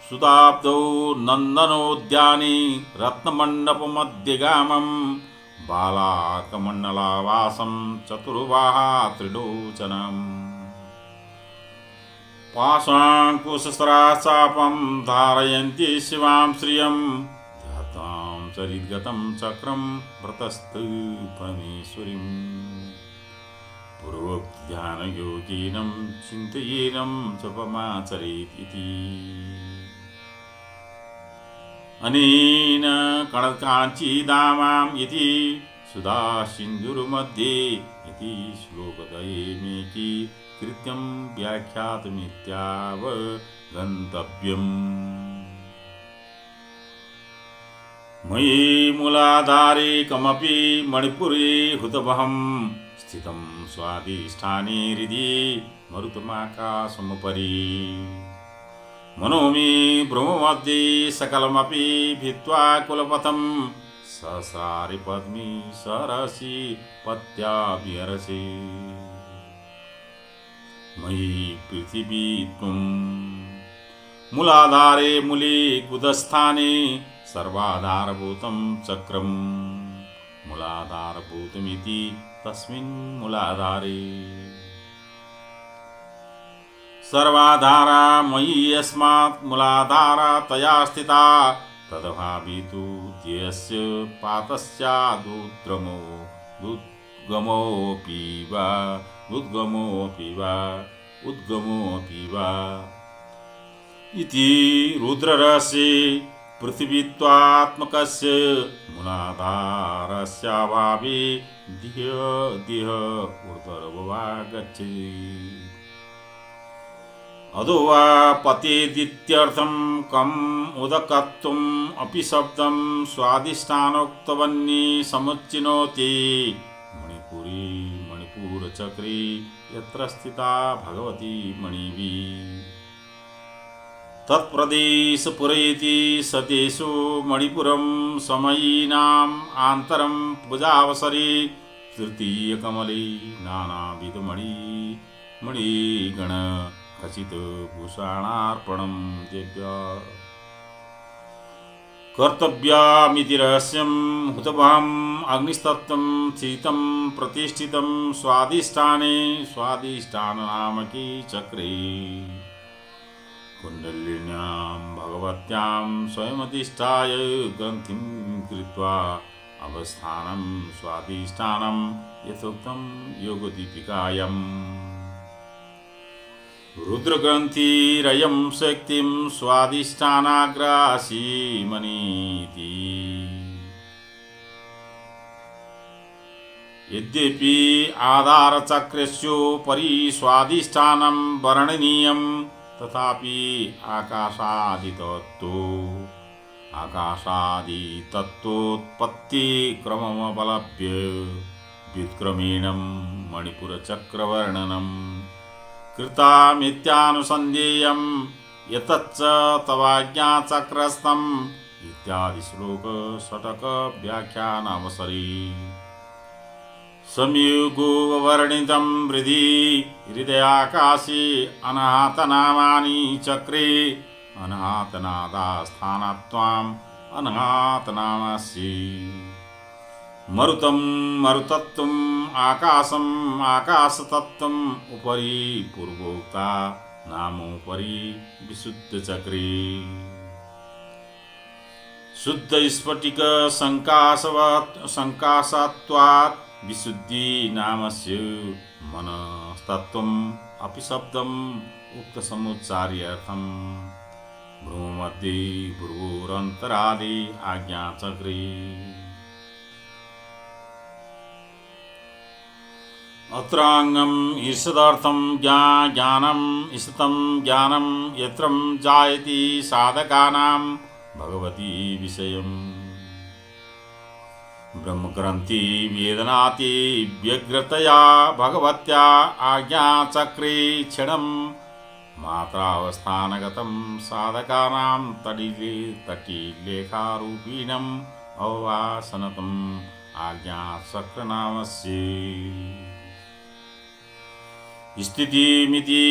सुदाब्दौ नन्दनोद्याने रत्नमण्डपमध्यगामं बालाकमण्डलावासं चतुर्बाहा त्रिलोचनम्। पाशाङ्कुशस्त्राचापं धारयन्ति शिवां श्रियं ध्यातां चरितगतं चक्रं व्रतस्थं परमेश्वरीम्। पूर्वोक्तध्यानयोगिनं चिन्तयेनं जपमाचरेत् इति। अनेन कणकाञ्चीदामाम् इति सुधा सिन्धुर्मध्ये इति श्लोकद्वयमेकी कृत्यं व्याख्यातमित्यावगन्तव्यम्। मयि मूलाधारे कमपि मणिपुरे हुतवहं स्थितं स्वाधिष्ठाने हृदि मरुतमाकाशमुपरि। मनोमि ब्रह्ममध्ये सकलमपि भित्त्वा कुलपथं ससारि पद्मी सरसि पत्या विहरसि। मयि पृथिवी त्वं मूलाधारे मूले कुदस्थाने सर्वाधारभूतं चक्रं मूलाधारभूतमिति तस्मिन् मूलाधारे। सर्वाधारा मयि यस्मात् मूलाधारा तया स्थिता तदभावितु ध्येयस्य पातस्यादुद्गमोऽपि वा इति रुद्ररहस्ये पृथिवीत्वात्मकस्य मूलाधारस्याभावे दिह ऊर्ध्वर्वा गच्छति। अधो वा पतेदित्यर्थं कम् उदकत्वम् अपि शब्दं स्वाधिष्ठानोक्तवन्नी समुच्चिनोति। मणिपुरचक्रे यत्र स्थिता भगवती मणिभिः तत्प्रदेशपुरेति सतेषु मणिपुरं समयीनाम् आन्तरं पूजावसरे तृतीयकमले नानाविधमणिगण खचित भूषणार्पणं देव्या कर्तव्यमिति रहस्यं हुतवहम् अग्निस्तत्त्वं शीतं प्रतिष्ठितं स्वाधिष्ठाननामके चक्रे। कुण्डलिन्यां भगवत्यां स्वयमधिष्ठाय ग्रन्थिं कृत्वा अवस्थानं स्वाधिष्ठानं यथोक्तं योगदीपिकायाम्। रुद्रग्रन्थिरयं शक्तिं स्वाधिष्ठानाग्रासीमनीति। यद्यपि आधारचक्रेषु स्वादिष्ठानं वर्णनीयं तथापि आकाशादितत्त्वोत्पत्तिक्रममवलम्ब्य व्युत्क्रमेणं मणिपुरचक्रवर्णनं कृतामित्यानुसन्धेयं यतच्च तवाज्ञाचक्रस्थम् इत्यादि श्लोक षटक व्याख्यानावसरे संयुगवर्णितं हृदि हृदयाकाशे अनाहतनामानि चक्रे अनाहतनादास्थानात्वाम् अनाहतनामसि मरुतं मरुतत्वम् आकाशम् आकाशतत्वम् उपरि पूर्वोक्ता नामोपरि विशुद्धचक्रे शुद्ध स्फटिक संकाशत्वात् विशुद्धि नामस्य मनस्तत्वम् अपि शब्दम् उक्त समुच्चार्यार्थम् भ्रूमध्ये भ्रुवोरन्तरादि आज्ञाचक्रे अत्रांगम् ईषदर्थं ज्ञानम् ईषतं ज्ञानं यत्रं जायति साधकानां भगवती विषयम् ब्रह्मग्रन्थि वेदनाति व्यग्रतया भगवत्या आज्ञाचक्रे क्षणं मात्रावस्थानगतं साधकानां तटीलेखारूपिणम् अववासनतम् आज्ञाचक्रनामस्य स्थितिमिति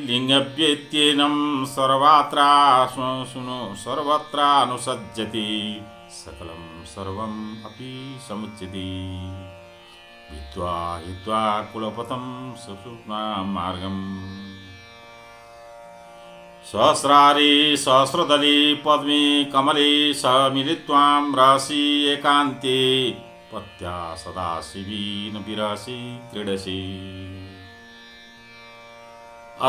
लिङ्गव्यत्येनं सर्वत्रानुसज्जति सकलं सर्वम् अपि समुच्यते हित्वा हित्वा कुलपथं सुषुम्नामार्गम् सहस्रारे सहस्रदले पद्मे कमले स मिलित्वां रहसि एकान्ते पत्या सदाशिवीन विरसि क्रीडसि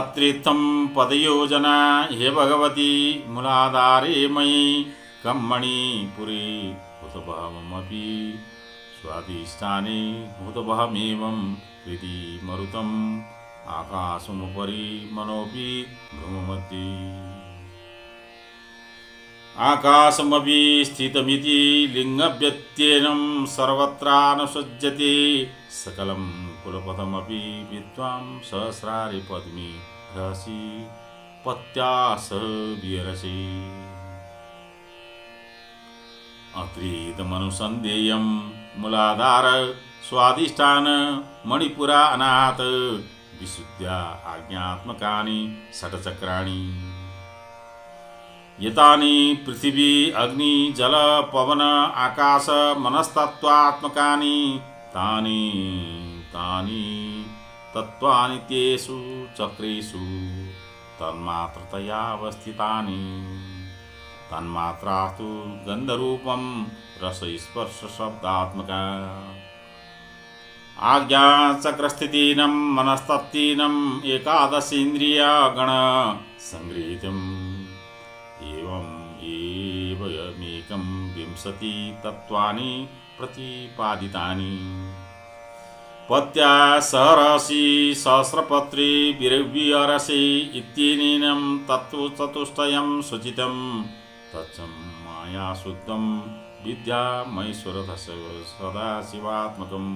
अत्रित्थं पदयोजना हे भगवती मूलाधारे मयि कं मणिपुरे हुतभावमपि स्वादिष्ठाने हुतभावमेवं हृदि मरुतम् आकाशमुपरि मनोऽपि भ्रूमध्ये आकाशमपि स्थितमिति लिङ्गव्यत्येनं सर्वत्रानुसज्जते सकलं कुलपथमपि विद्वां सहस्रारि पद्मे रहसि पत्या सह विहरसि अत्रितमनुसन्धेयं मूलाधार स्वादिष्ठान मणिपुरा अनाहत विशुद्ध्या आज्ञात्मकानि षट्चक्राणि यतानि पृथिवी अग्नि जल पवन आकाश मनस्तत्त्वात्मकानि तानि तत्त्वानि तेषु चक्रेषु तन्मात्रतया अवस्थितानि तन्मात्रास्तु गन्धरूपं रसस्पर्शशब्दात्मका आज्ञाचक्रस्थितीनं मनस्तत्तीनं एकादशेन्द्रियगण संगृहीतम् एवमेकं विंशति तत्त्वानि प्रतिपादितानि पत्या सहरसि सहस्रपत्रे विरव्यरसि इत्यनेनं तत्त्वचतुष्टयं सूचितं तच्चं माया शुद्धं विद्यामैश्वरस्य सदाशिवात्मकम्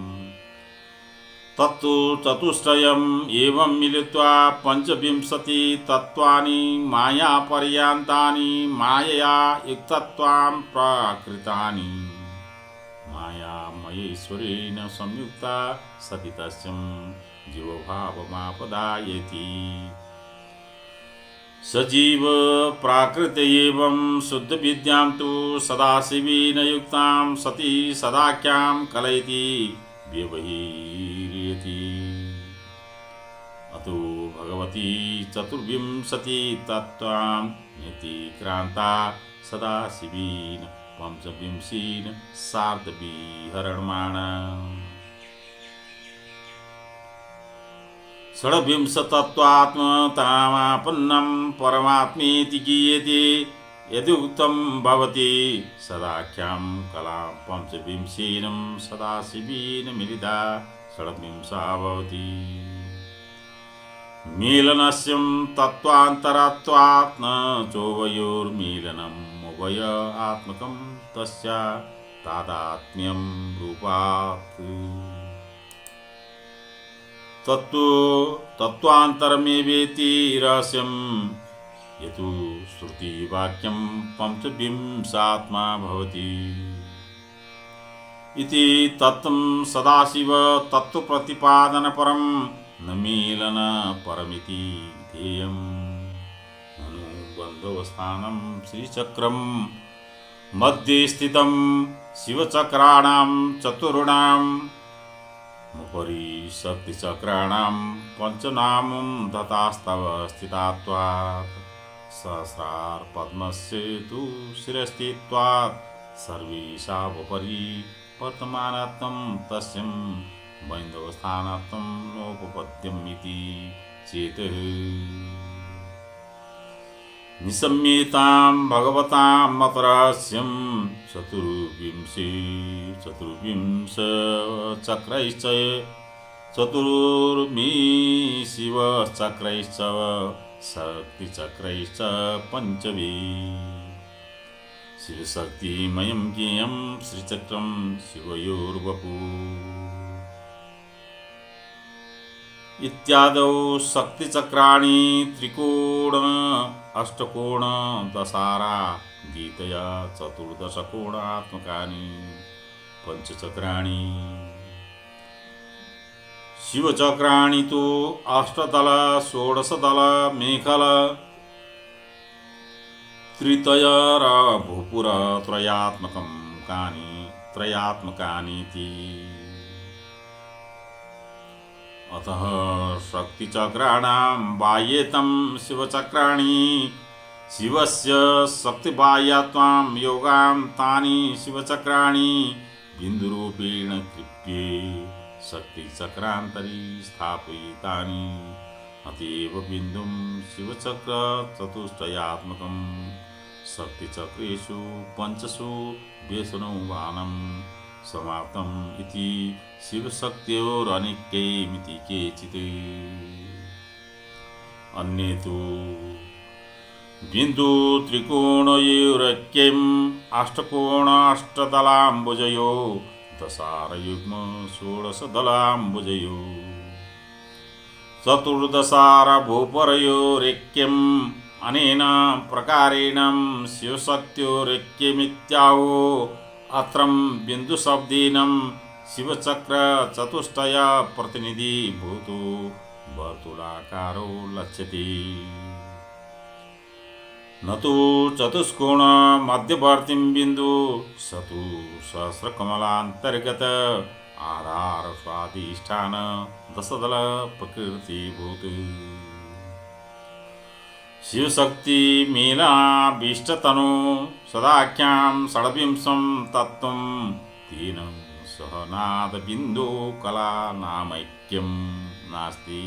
तत्तु चतुष्टयम् एवं मिलित्वा पंचविंशति तत्त्वानि मायापर्यन्तानि मायया युक्तत्वां प्राकृतानि मायामयेश्वरेण संयुक्ता सति तस्यं जीवभावमापदायति सजीव प्राकृत एवं शुद्ध विद्यां तु सदाशिवेन युक्तां सति सदाख्यां कलयति व्यवहीर्यति अतो भगवती चतुर्विंशति तत्त्वां नितिक्रान्ता सदाशिवेन पंचविंशेन सार्धविहरणमाणा षड्विंशतत्वात्मतामापन्नं परमात्मेति गीयते यदुक्तं भवति सदाख्यां कलां पंचविंशेनं सदाशिवेन मिलिता षड्विंशा भवति। मीलनस्यं तत्त्वान्तरत्वात् न चोभयोर्मीलनम् उभय आत्मकं तस्य तादात्म्यं रूपात्। तत्त्वान्तरमेवेति रहस्यं यतु श्रुतिवाक्यं पंचविंशात्मा भवति इति तत्त्वं सदाशिव तत्त्वप्रतिपादनपरं न मीलन परमिति ध्येयम्। अनुबन्धवस्थानं श्रीचक्रं मध्ये स्थितं शिवचक्राणां चतुर्णाम् उपरि शक्तिचक्राणां पञ्चनामं दत्तास्तव स्थितात्वात् सहस्रार पद्मस्य तु शिरस्थित्वात् सर्वेषामुपरि वर्तमानत्वं तस्यं बैन्दवस्थानत्वं नोपपद्यम् इति चेत् निसम्येतां भगवतां मतरहस्यं चतुर्विंश चक्रैश्च चतुर्मी शिवचक्रैश्च शक्तिचक्रैश्च पंचवी शिवशक्तिमयं ज्ञेयं श्रीचक्रं शिवयोर्वपु इत्यादौ शक्तिचक्राणि त्रिकोण अष्टकोण दशारा गीतया चतुर्दशकोणात्मकानि पंचचक्राणि शिवचक्राणि तु अष्टदल षोडशदल मेखल त्रितयर भूपुर त्रयात्मकानीति। अतः शक्तिचक्राणां बाह्येतं शिवचक्राणि शिवस्य शक्तिबाह्यत्वां योगां तानि शिवचक्राणि बिन्दुरूपेण कृप्ये शक्तिचक्रान्तरि स्थापयितानि। अतएव बिन्दुं शिवचक्र चतुष्टयात्मकं शक्तिचक्रेषु पंचसु व्यसनोवानं समाप्तम् इति शिवशक्त्योरनेकैमिति केचित्। अन्ये तु बिन्दु त्रिकोणयोरैक्यम् अष्टकोण अष्टदलाम्बुजयो दशारयुग्म षोडशदलाम्बुजयो चतुर्दशार भूपरयोरैक्यम् अनेन प्रकारेण शिवशक्त्योरैक्यमित्याहो। अत्रं बिन्दुशब्देन शिवचक्र चतुष्टय प्रतिनिधि भूतो वर्तुलाकारो लक्ष्यते न तु चतुष्कोण मध्यवर्तीं बिन्दु सतु सहस्रकमलान्तर्गत आधार स्वाधिष्ठान दशदल प्रकृतिभूत शिवशक्ति मेलाभीष्टतनु सदाख्यां षड्विंशं तत्त्वं तेन सह नादबिन्दु कला नामैक्यं नास्ति।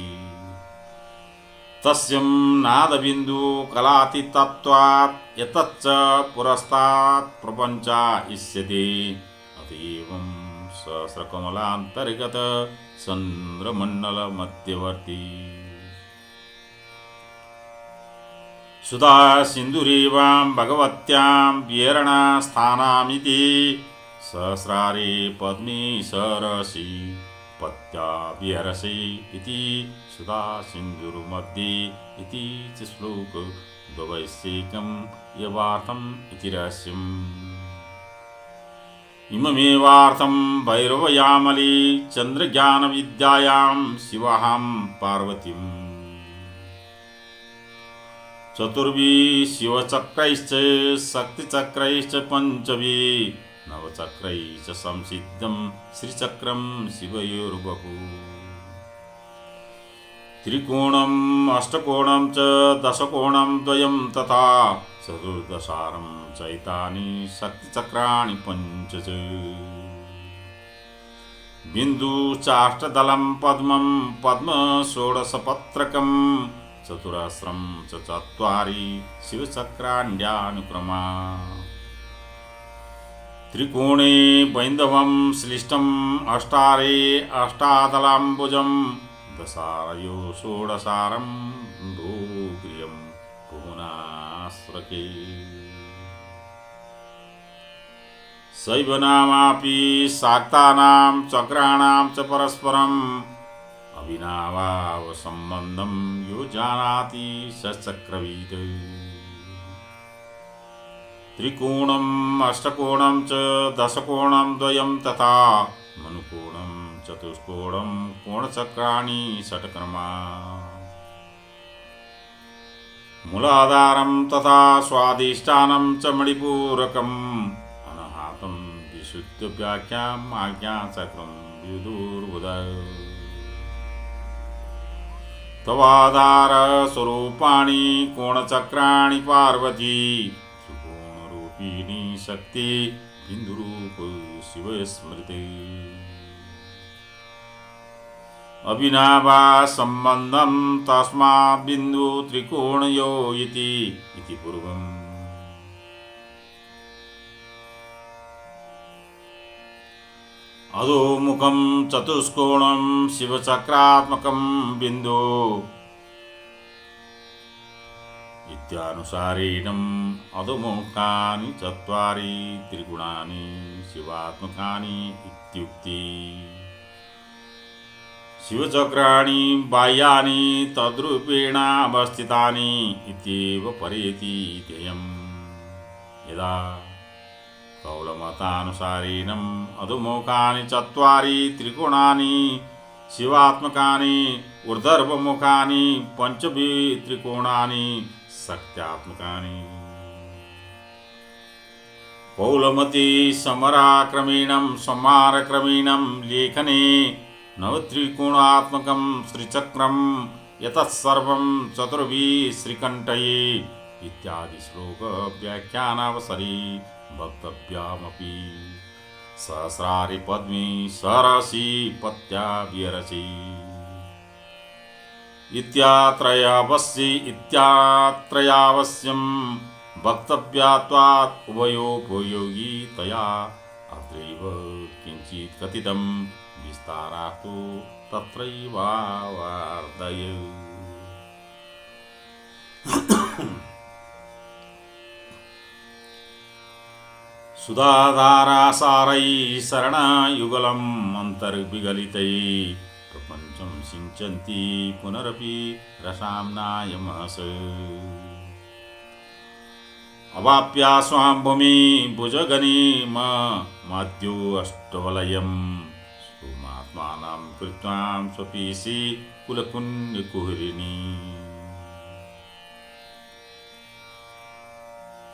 तस्यं नादबिन्दु कलातितत्वात् एतच्च पुरस्तात् प्रपञ्चा इष्यते। अतएवं सहस्रकमलान्तर्गत चन्द्रमण्डल मध्यवर्ती सुधा सिन्धुरेवां भगवत्यां विहरणस्थानामिति सहस्रारे पद्मी सरसि पत्या विहरसि इति सुधा सिन्धुर्मध्ये इति च श्लोक द्वैशेकं यवार्थम् इति रहस्यम्। इममेवार्थं भैरवयामली चन्द्रज्ञानविद्यायां शिवाहं पार्वतीम् चतुर्भि शिवचक्रैश्च शक्तिचक्रैश्च पंचभि नवचक्रैश्च संसिद्धं श्रीचक्रं शिवयोर्वपु त्रिकोणम् अष्टकोणं च दशकोणं द्वयं तथा चतुर्दशारं चैतानि शक्तिचक्राणि पंच च बिन्दु चाष्टदलं पद्मं पद्म षोडशपत्रकं चतुरस्रं च चत्वारि शिवचक्राण्ड्यानुक्रमा त्रिकोणे वैन्दवं श्लिष्टम् अष्टारे अष्टादलाम्बुजं दशारयो षोडशारं भूग्रियं पुनास्रके शैवनामापि शाक्तानां चक्राणां च परस्परम् अभिनावाव सम्बन्धं यो जानाति स चक्रवित् त्रिकोणम् अष्टकोणं च दशकोणं द्वयं तथा मनुकोणं चतुष्कोणं कोणचक्राणि षट्कर्मा मूलाधारं तथा स्वादिष्ठानं च मणिपूरकम् अनाहतं विशुद्धव्याख्याम् आज्ञाचक्रं विदुर्बुधः तवाधार स्वरूपाणि कोणचक्राणि पार्वती त्रिकोणरूपिणी शक्ति बिन्दुरूप शिवस्मृति अभिनाभा सम्बन्धं तस्मात् बिन्दु त्रिकोणयो इति पूर्वम् अधोमुखं चतुष्कोणं शिवचक्रात्मकं बिन्दु इत्यानुसारेणम् अधोमुखानि चत्वारि त्रिगुणानि शिवात्मकानि इत्युक्ति शिवचक्राणि बाह्यानि तद्रूपेण अवस्थितानि इत्येव परेति ध्येयम् यदा कौलमतानुसारेणम् अधोमुखानि चत्वारि त्रिकोणानि शिवात्मकानि ऊर्ध्वमुखानि पंचभि त्रिकोणानि शक्त्यात्मकानि कौलमति समराक्रमेणं संहारक्रमेणं लेखने नवत्रिकोणात्मकं श्रीचक्रं यतत्सर्वं चतुर्भिः श्रीकण्ठये इत्यादि श्लोक व्याख्यानावसरे वक्तव्यमपि सहस्रारि पद्मी सरसि पत्या विरचि इत्यात्रयावस्यं वक्तव्यात्वात् उभयोपयोगी तया अत्रैव किञ्चित् कथितं विस्तारास्तु तत्रैवावर्तय सुधाधारासारै शरणयुगलम् अन्तर्विगलितैः प्रपञ्चं सिञ्चन्ति पुनरपि रसाम्नायमहस अवाप्या स्वां भूमि भुजगनिमाद्यो अष्टवलयम् सुमात्मानं कृत्वां स्वपीसि कुलकुन्यकुहरिणी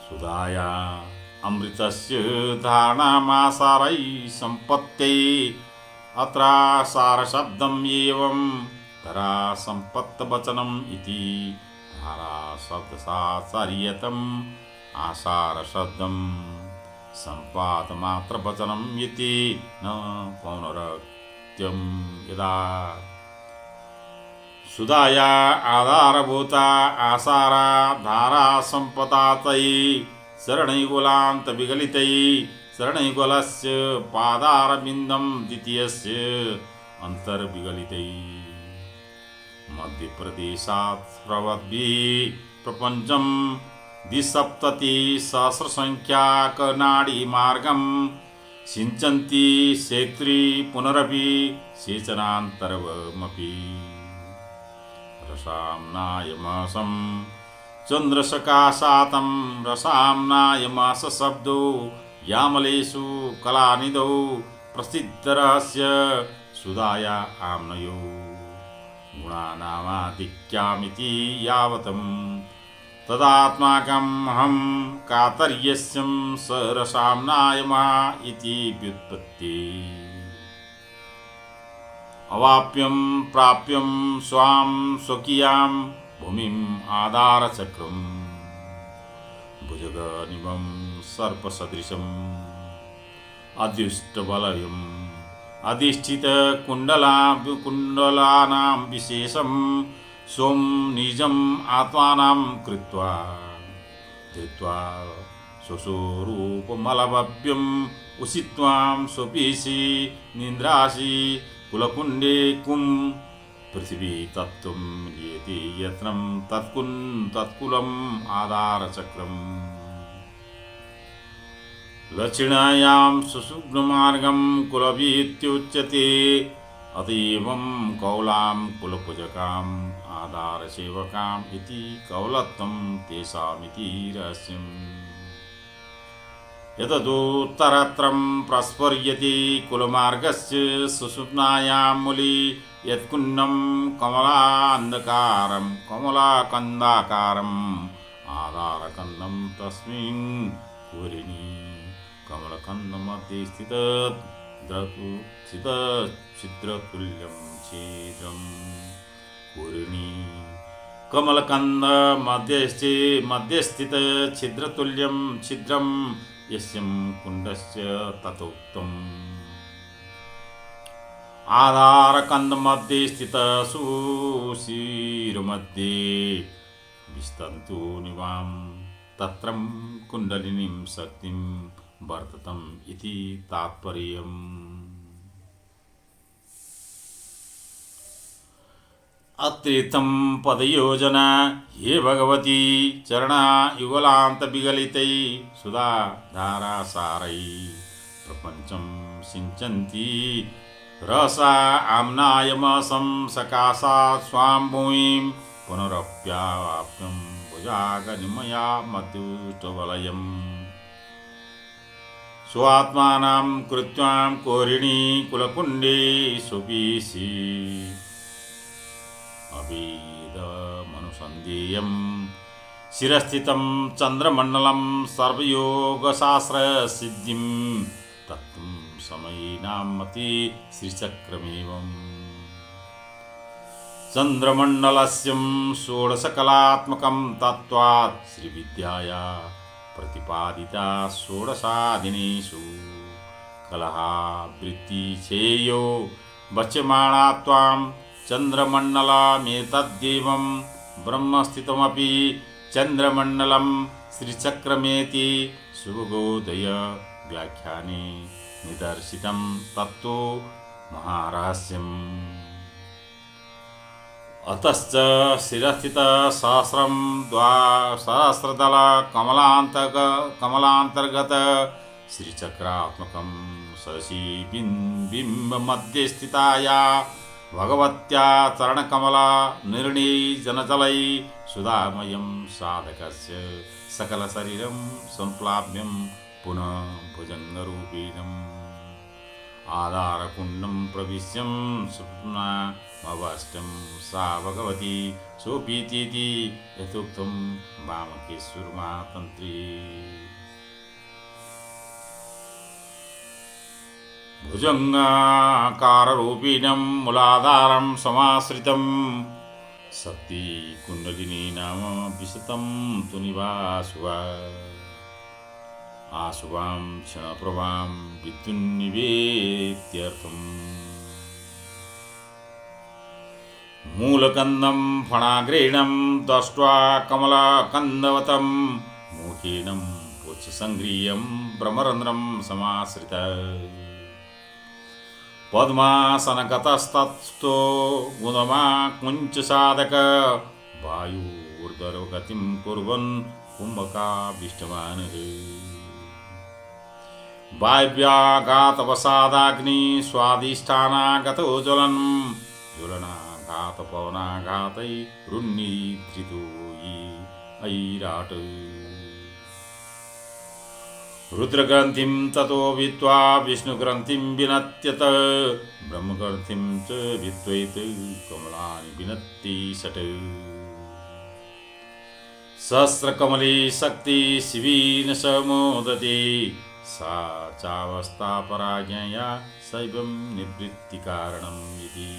सुधाया अमृतस्य धारणामासारै सम्पत्त्यै अत्रासारशब्दम् एवं धरा सम्पत्तवचनम् इति धाराशब्दसाचर्यतम् आसारशब्दं सम्पातमात्रवचनम् इति न पौनरक्त्यं यदा सुधाया आधारभूता आसारा धारा सम्पदातै शरणयुगलान्त विगलितै शरणयुगलस्य पादारविन्दं द्वितीयस्य अन्तर्विगलितै मध्यप्रदेशात् प्रवद्भिः प्रपञ्चं द्विसप्ततिसहस्रसङ्ख्याकनाडीमार्गं सिञ्चन्ति क्षेत्री पुनरपि सेचनान्तरवमपि रसाम्नायमासं चन्द्रसकाशातं रसाम्नायमासशब्दो यामलेषु कलानिधौ प्रसिद्धरहस्य सुधाया आम्नयो गुणानामाधिक्यामिति यावतम् तदात्माकम् अहं कातर्यस्यं स रसाम्नायमा इति व्युत्पत्ति अवाप्यं प्राप्यं स्वां स्वकीयां भूमिम् आधारचक्रं भुजगनिभं सर्पसदृशम् अदृष्टबलयम् अधिष्ठितकुण्डलानां विशेषं सोम निजम् आत्मानं कृत्वा धृत्वा स्वस्वरूपमलभव्यम् उषित्वां स्वपीशी निन्द्रासि कुलकुण्डे कुं पृथिवी तत्त्वं नियति यत्नं तत्कुलम् आधारचक्रम् लक्षिणायां सुषुम्नमार्गं कुलवीत्युच्यते अतीवं कौलां कुलपूजकाम् आधारसेवकाम् इति कौलत्वं तेषामिति रहस्यम् यतदुत्तरत्रं प्रस्फुर्यति कुलमार्गस्य सुषुम्नायां मूली यत्कुन्नं कमलाकन्दाकारम् आधारकन्दं तस्मिन् कुरिणि कमलकन्दमध्ये छिद्रतुल्यं छिद्रं कुरिणि कमलकन्द मध्यस्थित छिद्रतुल्यं छिद्रं यस्यं कुण्डस्य तथोक्तम् आधारकन्दमध्ये स्थित सुशिरमध्ये विस्तन्तु निवां तत्रं कुण्डलिनीं शक्तिं वर्ततम् इति तात्पर्यम्। अत्रितं पदयोजना हे भगवती चरणा युगलान्तविगलितै सुधा धारासारै प्रपञ्चं सिञ्चन्ति रसा आम्नायमसं सकाशात् स्वां भूमिं पुनरप्यावाप्यं भुजागनिमया मधुष्टवलयम् स्वात्मानं कृत्वां कोरिणी कुलकुण्डे सुपीशी अभेदमनुसन्धेयं शिरस्थितं चन्द्रमण्डलं सर्वयोगशास्त्रसिद्धिं तत्त्वं समयिनामति श्रीचक्रमेवम् चन्द्रमण्डलस्यं षोडशकलात्मकं तत्त्वात् श्रीविद्याया प्रतिपादिता षोडशादिनेषु कलहावृत्तिच्छेयो वच्यमाणा त्वां चन्द्रमण्डलमेतद्देवं ब्रह्मस्थितमपि चन्द्रमण्डलं श्रीचक्रमेति शुभोदय व्याख्याने निदर्शितं तत्तो महारहस्यम्। अतश्च शिरस्थित सहस्रं सहस्रदल कमलान्तर्गत श्रीचक्रात्मकं शशि बिम्बमध्ये स्थिताया भगवत्या चरणकमला निर्णीजनजलै सुधामयं साधकस्य सकलशरीरं सम्प्लाव्यं पुनः भुजङ्गरूपिणम् आधारकुण्डं प्रविश्यं सुप्नामवष्टं सा भगवती सोऽपीतीति यथोक्तं वामकेश्वरमातन्त्री भुजङ्गाकाररूपिणं मूलाधारं समाश्रितं शक्तिकुण्डलिनी नाम विशतं तु निवासुवा आशुवां क्षणप्रभां विद्युन्निवेत्यर्थम् मूलकन्दं फणाग्रेणं दष्ट्वा कमलकन्दवतं मुखेनं पुच्छसङ्ग्रीयं ब्रह्मरन्ध्रं समाश्रित पद्मासनगतस्तस्थो गुणमा कुञ्चसाधक वायुर्धर्वगतिं कुर्वन् कुम्भकाभीष्टवानः वायव्याघातवसादाग्नि स्वादिष्ठानागतो ज्वलनाघातपवनाघातैरुन्निधृतो ये ऐराट रुद्रग्रन्थिं ततो विद्वा विष्णुग्रन्थिं विनत्यत ब्रह्मग्रन्थिं च विद्वैत कमलानि विनत्ति षट् सहस्रकमली शक्ति शिवीन समोदते सा चावस्था पराज्ञया शैवं निवृत्तिकारणम् इति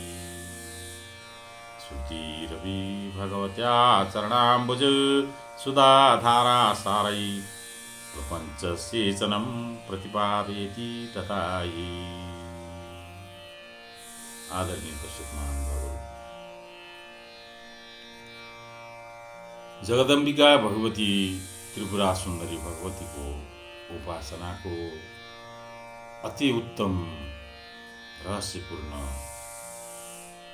श्रुतिरपि भगवत्या चरणाम्बुज सुधाधारासारै प्रपञ्चसेचनं प्रतिपादयति तथा हि। आदरणीय दर्शक महानुभावहरू, जगदम्बिका भगवती त्रिपुरा सुन्दरी भगवतीको उपासनाको अति उत्तम रहस्यपूर्ण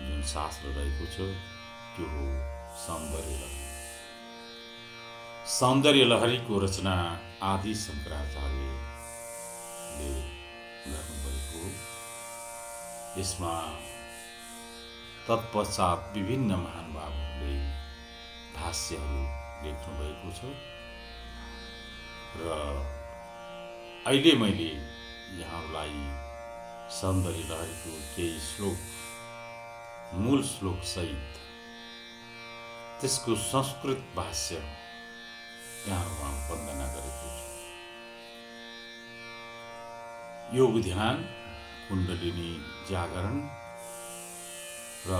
जुन शास्त्र रहेको छ त्यो हो सौन्दर्य लहरी। सौन्दर्य लहरीको रचना आदि शङ्कराचार्यले गर्नुभएको हो। यसमा तत्पश्चात विभिन्न महानुभावहरूले भाष्यहरू लेख्नुभएको छ र अहिले मैले यहाँहरूलाई सौन्दर्य लहरीको केही श्लोक, मूल श्लोक सहित त्यसको संस्कृत भाष्य यहाँहरूमा वन्दना गरेको छु। योग ध्यान, कुण्डलिनी जागरण र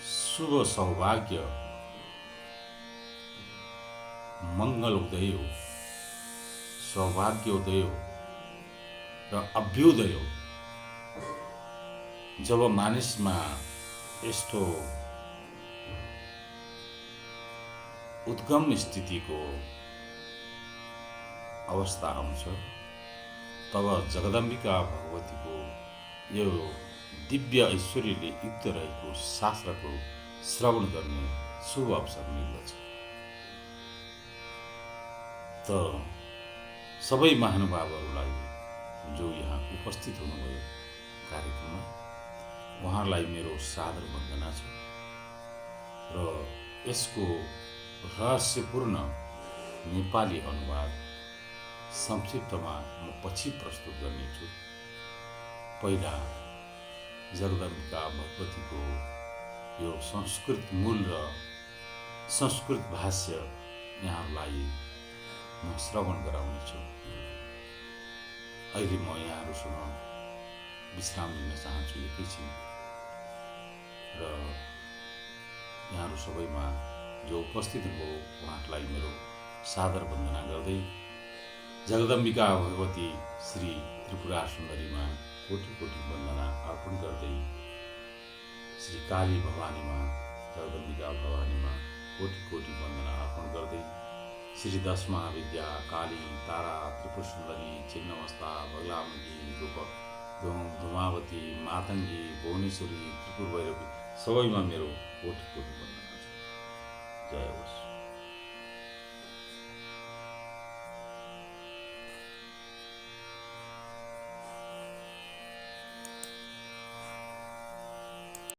शुभ सौभाग्य, मङ्गलोदय, सौभाग्योदय र अभ्युदय जब मानिसमा यस्तो उद्गम स्थितिको अवस्था आउँछ तब जगदम्बिका भगवतीको यो दिव्य ऐश्वर्यले युक्त रहेको शास्त्रको श्रवण गर्ने शुभ अवसर मिल्दछ। त सबै महानुभावहरूलाई जो यहाँ उपस्थित हुनुभयो कार्यक्रममा, उहाँहरूलाई मेरो सादर वन्दना छ र यसको रहस्यपूर्ण नेपाली अनुवाद संक्षिप्तमा म पछि प्रस्तुत गर्नेछु। पहिला जगदम्बिका भगवतीको यो संस्कृत मूल र संस्कृत भाष्य यहाँहरूलाई म श्रवण गराउनेछु। अहिले म यहाँहरूसँग विश्राम लिन चाहन्छु एकैछिन र यहाँहरू सबैमा जो उपस्थित हुनुभयो उहाँहरूलाई मेरो सादर वन्दना गर्दै जगदम्बिका भगवती श्री त्रिपुरा सुन्दरीमा कोटि कोटि वन्दना अर्पण गर्दै श्री काली भवानीमा, जगदम्बिका भवानीमा कोटि कोटि वन्दना अर्पण गर्दै श्री 10 महाविद्या काली, तारा, त्रिपुर सुन्दरी, छिन्नमस्ता, बगलामुखी, रूपक, धुमावती, मातङ्गी, भुवनेश्वरी, त्रिपुर भैरवी सबैमा मेरो कोटि कोटि वन्दना छ। जय होस्।